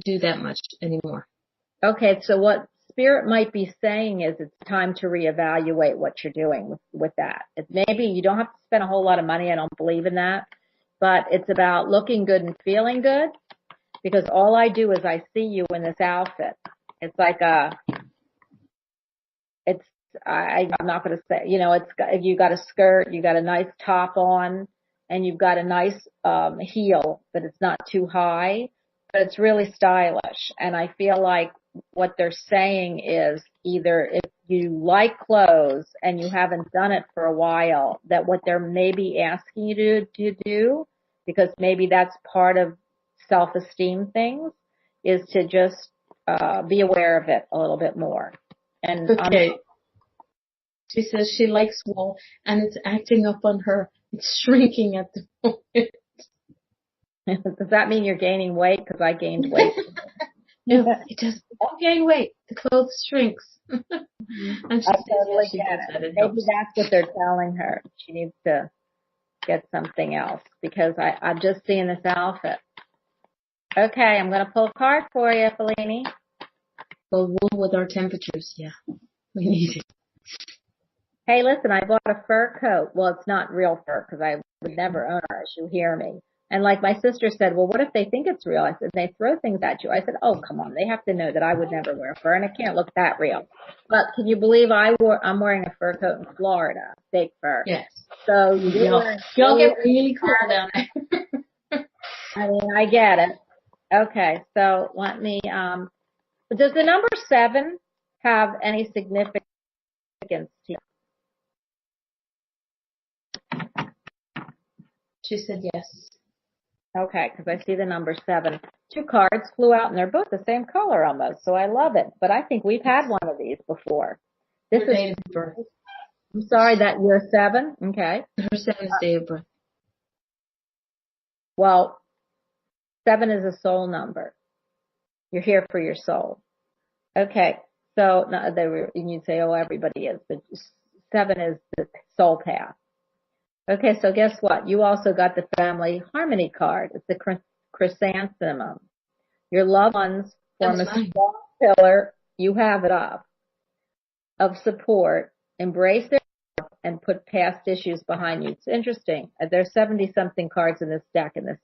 do that much anymore. Okay, so what Spirit might be saying is it's time to reevaluate what you're doing with that. Maybe you don't have to spend a whole lot of money. I don't believe in that. But it's about looking good and feeling good, because all I do is I see you in this outfit. It's like I'm not going to say, you got a skirt, you got a nice top on, and you've got a nice heel, but it's not too high, but it's really stylish. And I feel like what they're saying is either if you like clothes and you haven't done it for a while, that what they're maybe asking you to do, because maybe that's part of self-esteem things, is to just be aware of it a little bit more. And okay. She says she likes wool and it's acting up on her. It's shrinking at the moment. Does that mean you're gaining weight? Because I gained weight. No, it doesn't. Don't gain weight. The clothes shrinks. And she I totally get it. Maybe that's what they're telling her. She needs to get something else, because I'm just seeing this outfit. Okay, I'm going to pull a card for you, Fellini. Well, wool with our temperatures, yeah. We need it. Hey, listen, I bought a fur coat. Well, it's not real fur because I would never own it. You hear me. And like my sister said, well, what if they think it's real? I said, they throw things at you. I said, oh, come on. They have to know that I would never wear fur, and it can't look that real. But can you believe I'm wearing a fur coat in Florida, fake fur. Yes. So y'all get really cool down there. I mean, I get it. Okay, so let me, does the number 7 have any significance to you? She said yes. Okay, because I see the number 7. 2 cards flew out, and they're both the same color almost, so I love it. But I think we've had one of these before. This Her date of birth. I'm sorry, that you're 7? Okay. Her 7th day of birth. Well, 7 is a soul number. You're here for your soul. Okay, so you'd say, oh, everybody is, but 7 is the soul path. Okay, so guess what? You also got the family harmony card. It's the chrysanthemum. Your loved ones form a strong pillar. You have it up of support. Embrace their love and put past issues behind you. It's interesting. There's 70-something cards in this deck, and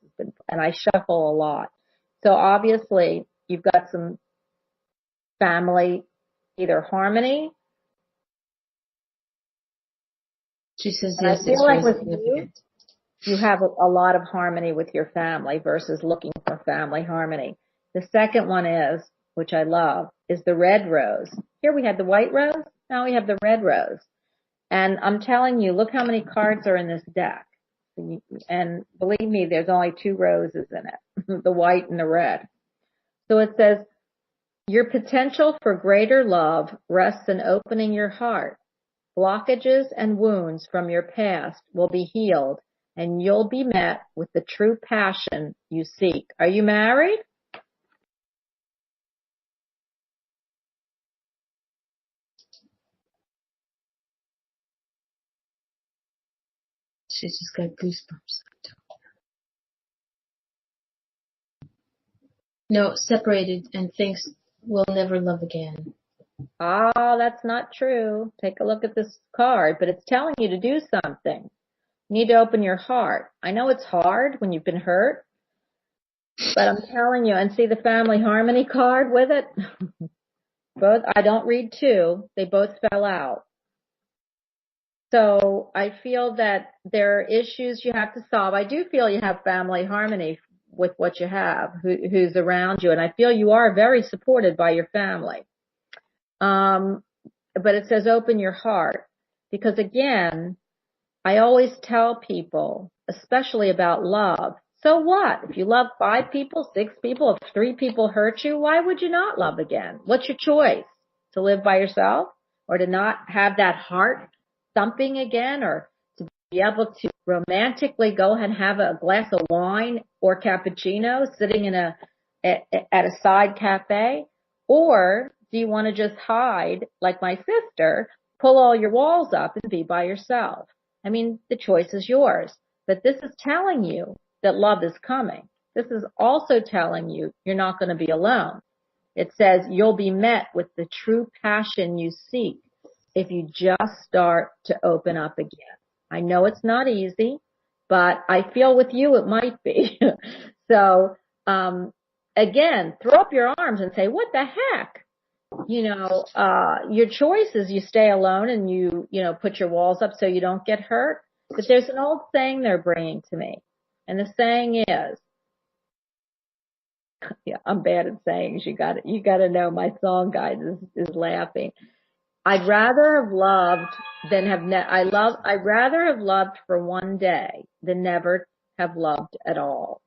I shuffle a lot. So obviously, you've got some family, either harmony. She says yes. I feel like with you have a lot of harmony with your family versus looking for family harmony. The second one is, which I love, is the red rose. Here we had the white rose. Now we have the red rose. And I'm telling you, look how many cards are in this deck. And believe me, there's only 2 roses in it, the white and the red. So it says, your potential for greater love rests in opening your heart. Blockages and wounds from your past will be healed, and you'll be met with the true passion you seek. Are you married? She's just got goosebumps. No, separated and thinks we'll never love again. Oh, that's not true. Take a look at this card, but it's telling you to do something. You need to open your heart. I know it's hard when you've been hurt, but I'm telling you, and see the family harmony card with it? Both, I don't read 2. They both fell out. So I feel that there are issues you have to solve. I do feel you have family harmony with what you have, who's around you, and I feel you are very supported by your family. But it says open your heart, because again, I always tell people, especially about love, so what? If you love 5 people, 6 people, if 3 people hurt you, why would you not love again? What's your choice? To live by yourself, or to not have that heart thumping again, or to be able to romantically go and have a glass of wine or cappuccino sitting at a side cafe? Or do you want to just hide like my sister, pull all your walls up and be by yourself? I mean, the choice is yours. But this is telling you that love is coming. This is also telling you you're not going to be alone. It says you'll be met with the true passion you seek if you just start to open up again. I know it's not easy, but I feel with you it might be. So, again, throw up your arms and say, what the heck? Your choice is you stay alone and you put your walls up so you don't get hurt. But there's an old saying they're bringing to me. And the saying is, yeah, I'm bad at sayings. You got to know my song guide is laughing. I'd rather have loved than have I'd rather have loved for one day than never have loved at all.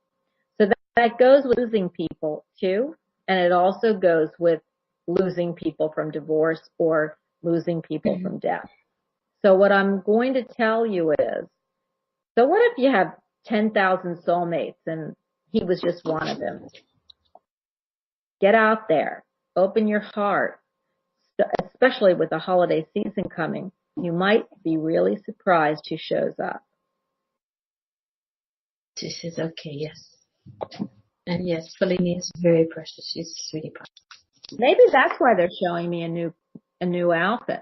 So that goes with losing people too, and it also goes with losing people from divorce or losing people from death. So what I'm going to tell you is, so what if you have 10,000 soulmates and he was just one of them? Get out there, open your heart, especially with the holiday season coming. You might be really surprised who shows up. She says, okay, yes. And yes, Fellini is very precious. She's a sweetie pie. Maybe that's why they're showing me a new outfit.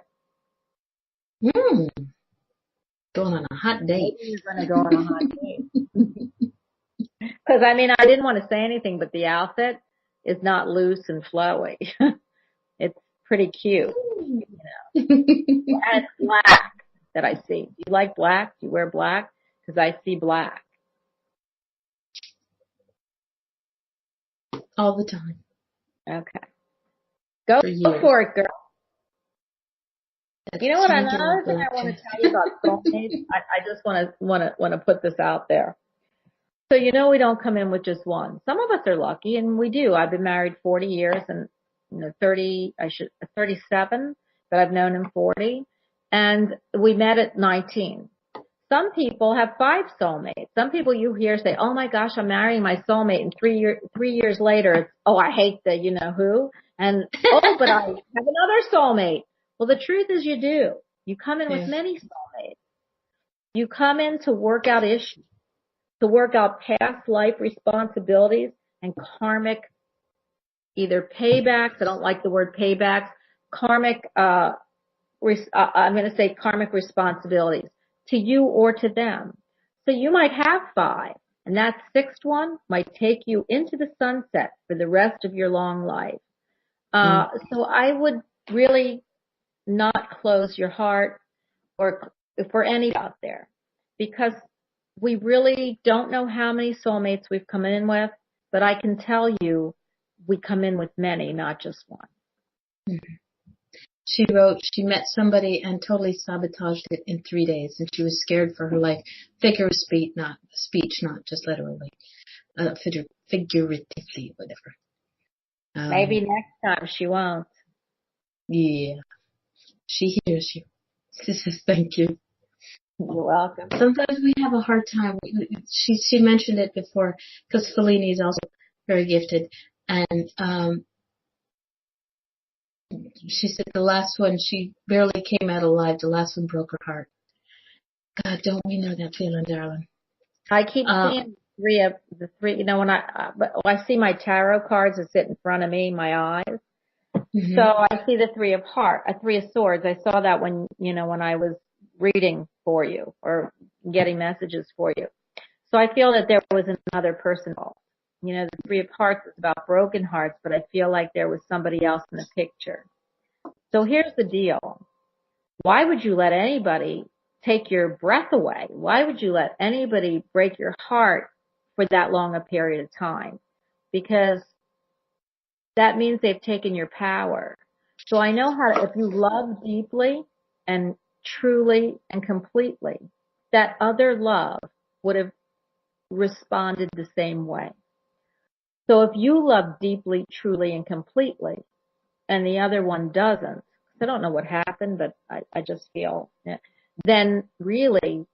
Going on a hot date. Maybe you're going to go on a hot date. Because, I mean, I didn't want to say anything, but the outfit is not loose and flowy. It's pretty cute. And it's black that I see. Do you like black? Do you wear black? Because I see black. All the time. Okay. Go for it, girl. You know what? Another thing I want to tell you about soulmates, I just want to put this out there. So we don't come in with just one. Some of us are lucky, and we do. I've been married 40 years, and 37, but I've known him 40, and we met at 19. Some people have 5 soulmates. Some people you hear say, "Oh my gosh, I'm marrying my soulmate," and 3 years later, it's, "Oh, I hate the who," and "Oh, but I have another soulmate." Well, the truth is you do. You come in with many soulmates. You come in to work out issues, to work out past life responsibilities and karmic, either paybacks. I don't like the word paybacks. Karmic, I'm going to say karmic responsibilities to you or to them. So you might have 5, and that 6th one might take you into the sunset for the rest of your long life. So I would really not close your heart or for any out there, because we really don't know how many soulmates we've come in with, but I can tell you we come in with many, not just one. She wrote she met somebody and totally sabotaged it in 3 days, and she was scared for her life. Figure of speech, not just literally. Figuratively, whatever. Maybe next time she won't. Yeah. She hears you. She says thank you. You're welcome. Sometimes we have a hard time. She mentioned it before, because Fellini is also very gifted, and she said the last one, she barely came out alive. The last one broke her heart. God, don't we know that feeling, darling? I keep seeing the three. When I see my tarot cards that sit in front of me, my eyes. Mm-hmm. So I see the 3 of swords. I saw that when I was reading for you or getting messages for you. So I feel that there was another person involved. The 3 of hearts is about broken hearts, but I feel like there was somebody else in the picture. So here's the deal. Why would you let anybody take your breath away? Why would you let anybody break your heart for that long a period of time? Because that means they've taken your power. So I know if you love deeply and truly and completely, that other love would have responded the same way. So if you love deeply, truly, and completely, and the other one doesn't, I don't know what happened, but I just feel, then really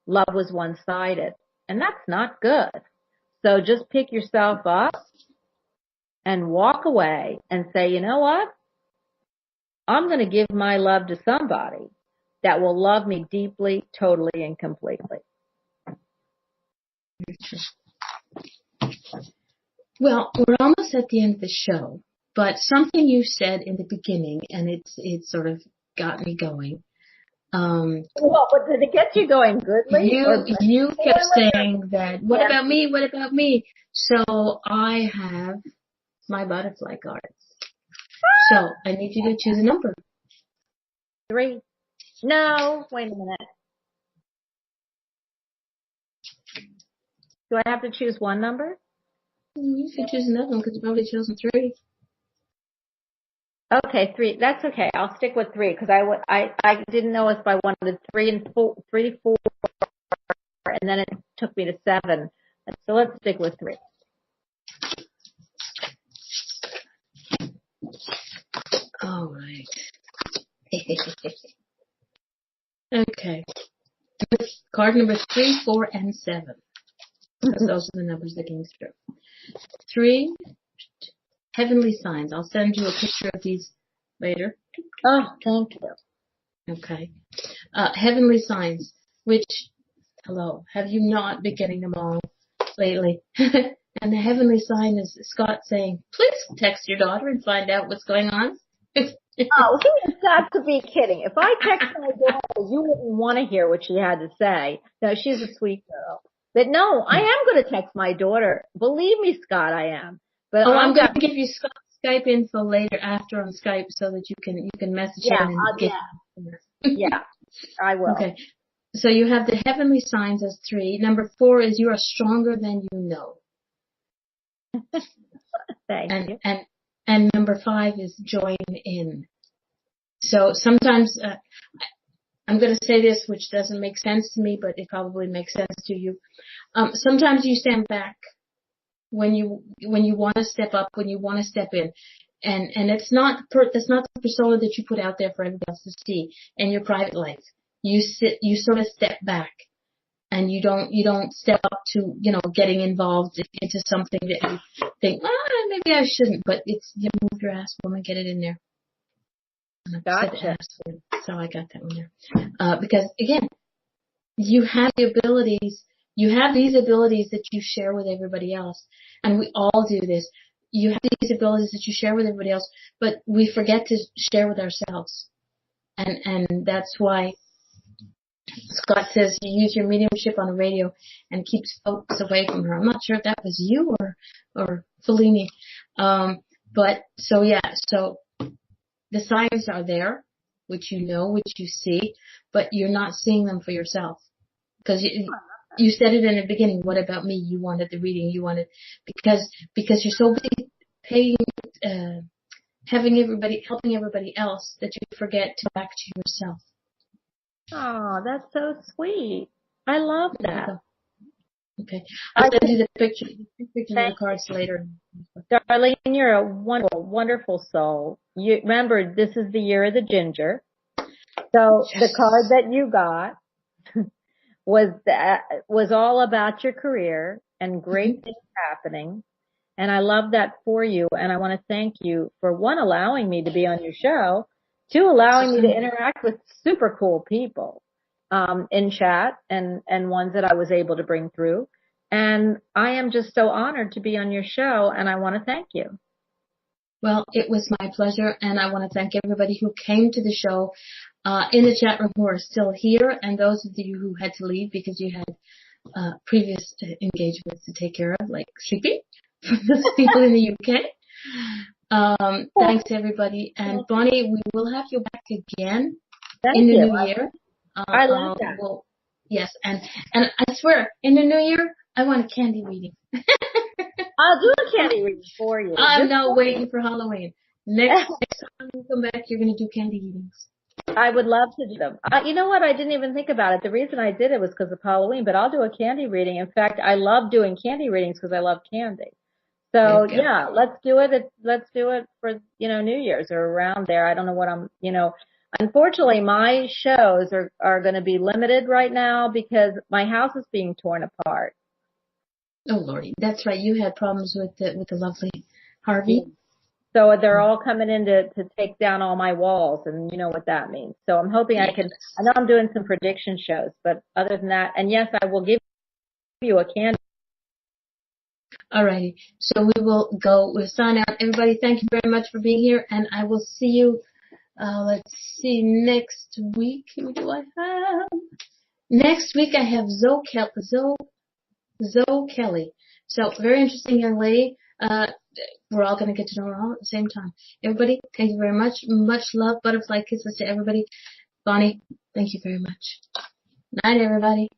love was one-sided. And that's not good. So just pick yourself up and walk away and say, you know what? I'm going to give my love to somebody. that will love me deeply, totally, and completely. Well, we're almost at the end of the show, but something you said in the beginning, and it sort of got me going. Well, but did it get you going goodly? You kept saying that, what about me? What about me? So I have my butterfly cards. So I need you to choose a number. 3. No, wait a minute. Do I have to choose one number? You can choose another one because you've already chosen 3. Okay, 3. That's okay. I'll stick with 3 because I didn't know if I wanted 3 and 4, 3, 4, and then it took me to 7. So let's stick with 3. All right. Okay. Card number 3, 4, and 7. Because those are the numbers that came through. 3, heavenly signs. I'll send you a picture of these later. Oh, thank you. Okay. Heavenly signs, which, hello, have you not been getting them all lately? And the heavenly sign is Scott saying, please text your daughter and find out what's going on. Oh, he has got to be kidding. If I text my daughter, you wouldn't want to hear what she had to say. No, she's a sweet girl. But no, I am going to text my daughter. Believe me, Scott, I am. But I'm going to give you Skype info later after on Skype so that you can message her and get. Yeah, I will. Okay. So you have the heavenly signs as 3. Number 4 is you are stronger than you know. Thank you. And number 5 is join in. So sometimes I'm going to say this, which doesn't make sense to me, but it probably makes sense to you. Sometimes you stand back when you want to step up, when you want to step in, and that's not the persona that you put out there for everybody else to see in your private life. You sort of step back, and you don't step up to getting involved into something that you think, maybe I shouldn't, but it's you move your ass, woman, get it in there. Gotcha. So I got that one there. Because again, you have the abilities, you have these abilities that you share with everybody else. And we all do this. You have these abilities that you share with everybody else, but we forget to share with ourselves. And that's why Scott says you use your mediumship on the radio and keeps folks away from her. I'm not sure if that was you or Fellini. But so the signs are there, which you know, which you see, but you're not seeing them for yourself. Because you said it in the beginning, what about me? You wanted the reading, because you're so busy helping everybody else that you forget to back to yourself. Oh, that's so sweet. I love that. Okay. I'll send you the picture of the cards later. Darlene, you're a wonderful, wonderful soul. You remember, this is the year of the ginger. So yes. The card that you got was all about your career and great things happening. And I love that for you. And I want to thank you for, 1, allowing me to be on your show, 2, allowing me to interact with super cool people in chat and ones that I was able to bring through. And I am just so honored to be on your show, and I want to thank you. Well, it was my pleasure, and I want to thank everybody who came to the show in the chat room who are still here, and those of you who had to leave because you had previous engagements to take care of, like sleeping, for those people in the UK. Thanks, everybody. And Bonnie, we will have you back again in the new year. I love that. Yes, and I swear, in the new year, I want a candy reading. I'll do a candy reading for you. I'm not waiting for Halloween. Next time you come back, you're going to do candy readings. I would love to do them. You know what? I didn't even think about it. The reason I did it was because of Halloween, but I'll do a candy reading. In fact, I love doing candy readings because I love candy. So yeah, let's do it. Let's do it for, New Year's or around there. I don't know what unfortunately my shows are going to be limited right now because my house is being torn apart. Oh Lordy, that's right. You had problems with the lovely Harvey. So they're all coming in to take down all my walls, and you know what that means. So I'm hoping I know I'm doing some prediction shows, but other than that, and yes, I will give you a candy. Alrighty. So we'll sign out. Everybody, thank you very much for being here, and I will see you, let's see, next week. Who do I have? Next week I have Zoe Kelly. So, very interesting young lady. We're all going to get to know her all at the same time. Everybody, thank you very much. Much love. Butterfly kisses to everybody. Bonnie, thank you very much. Night, everybody.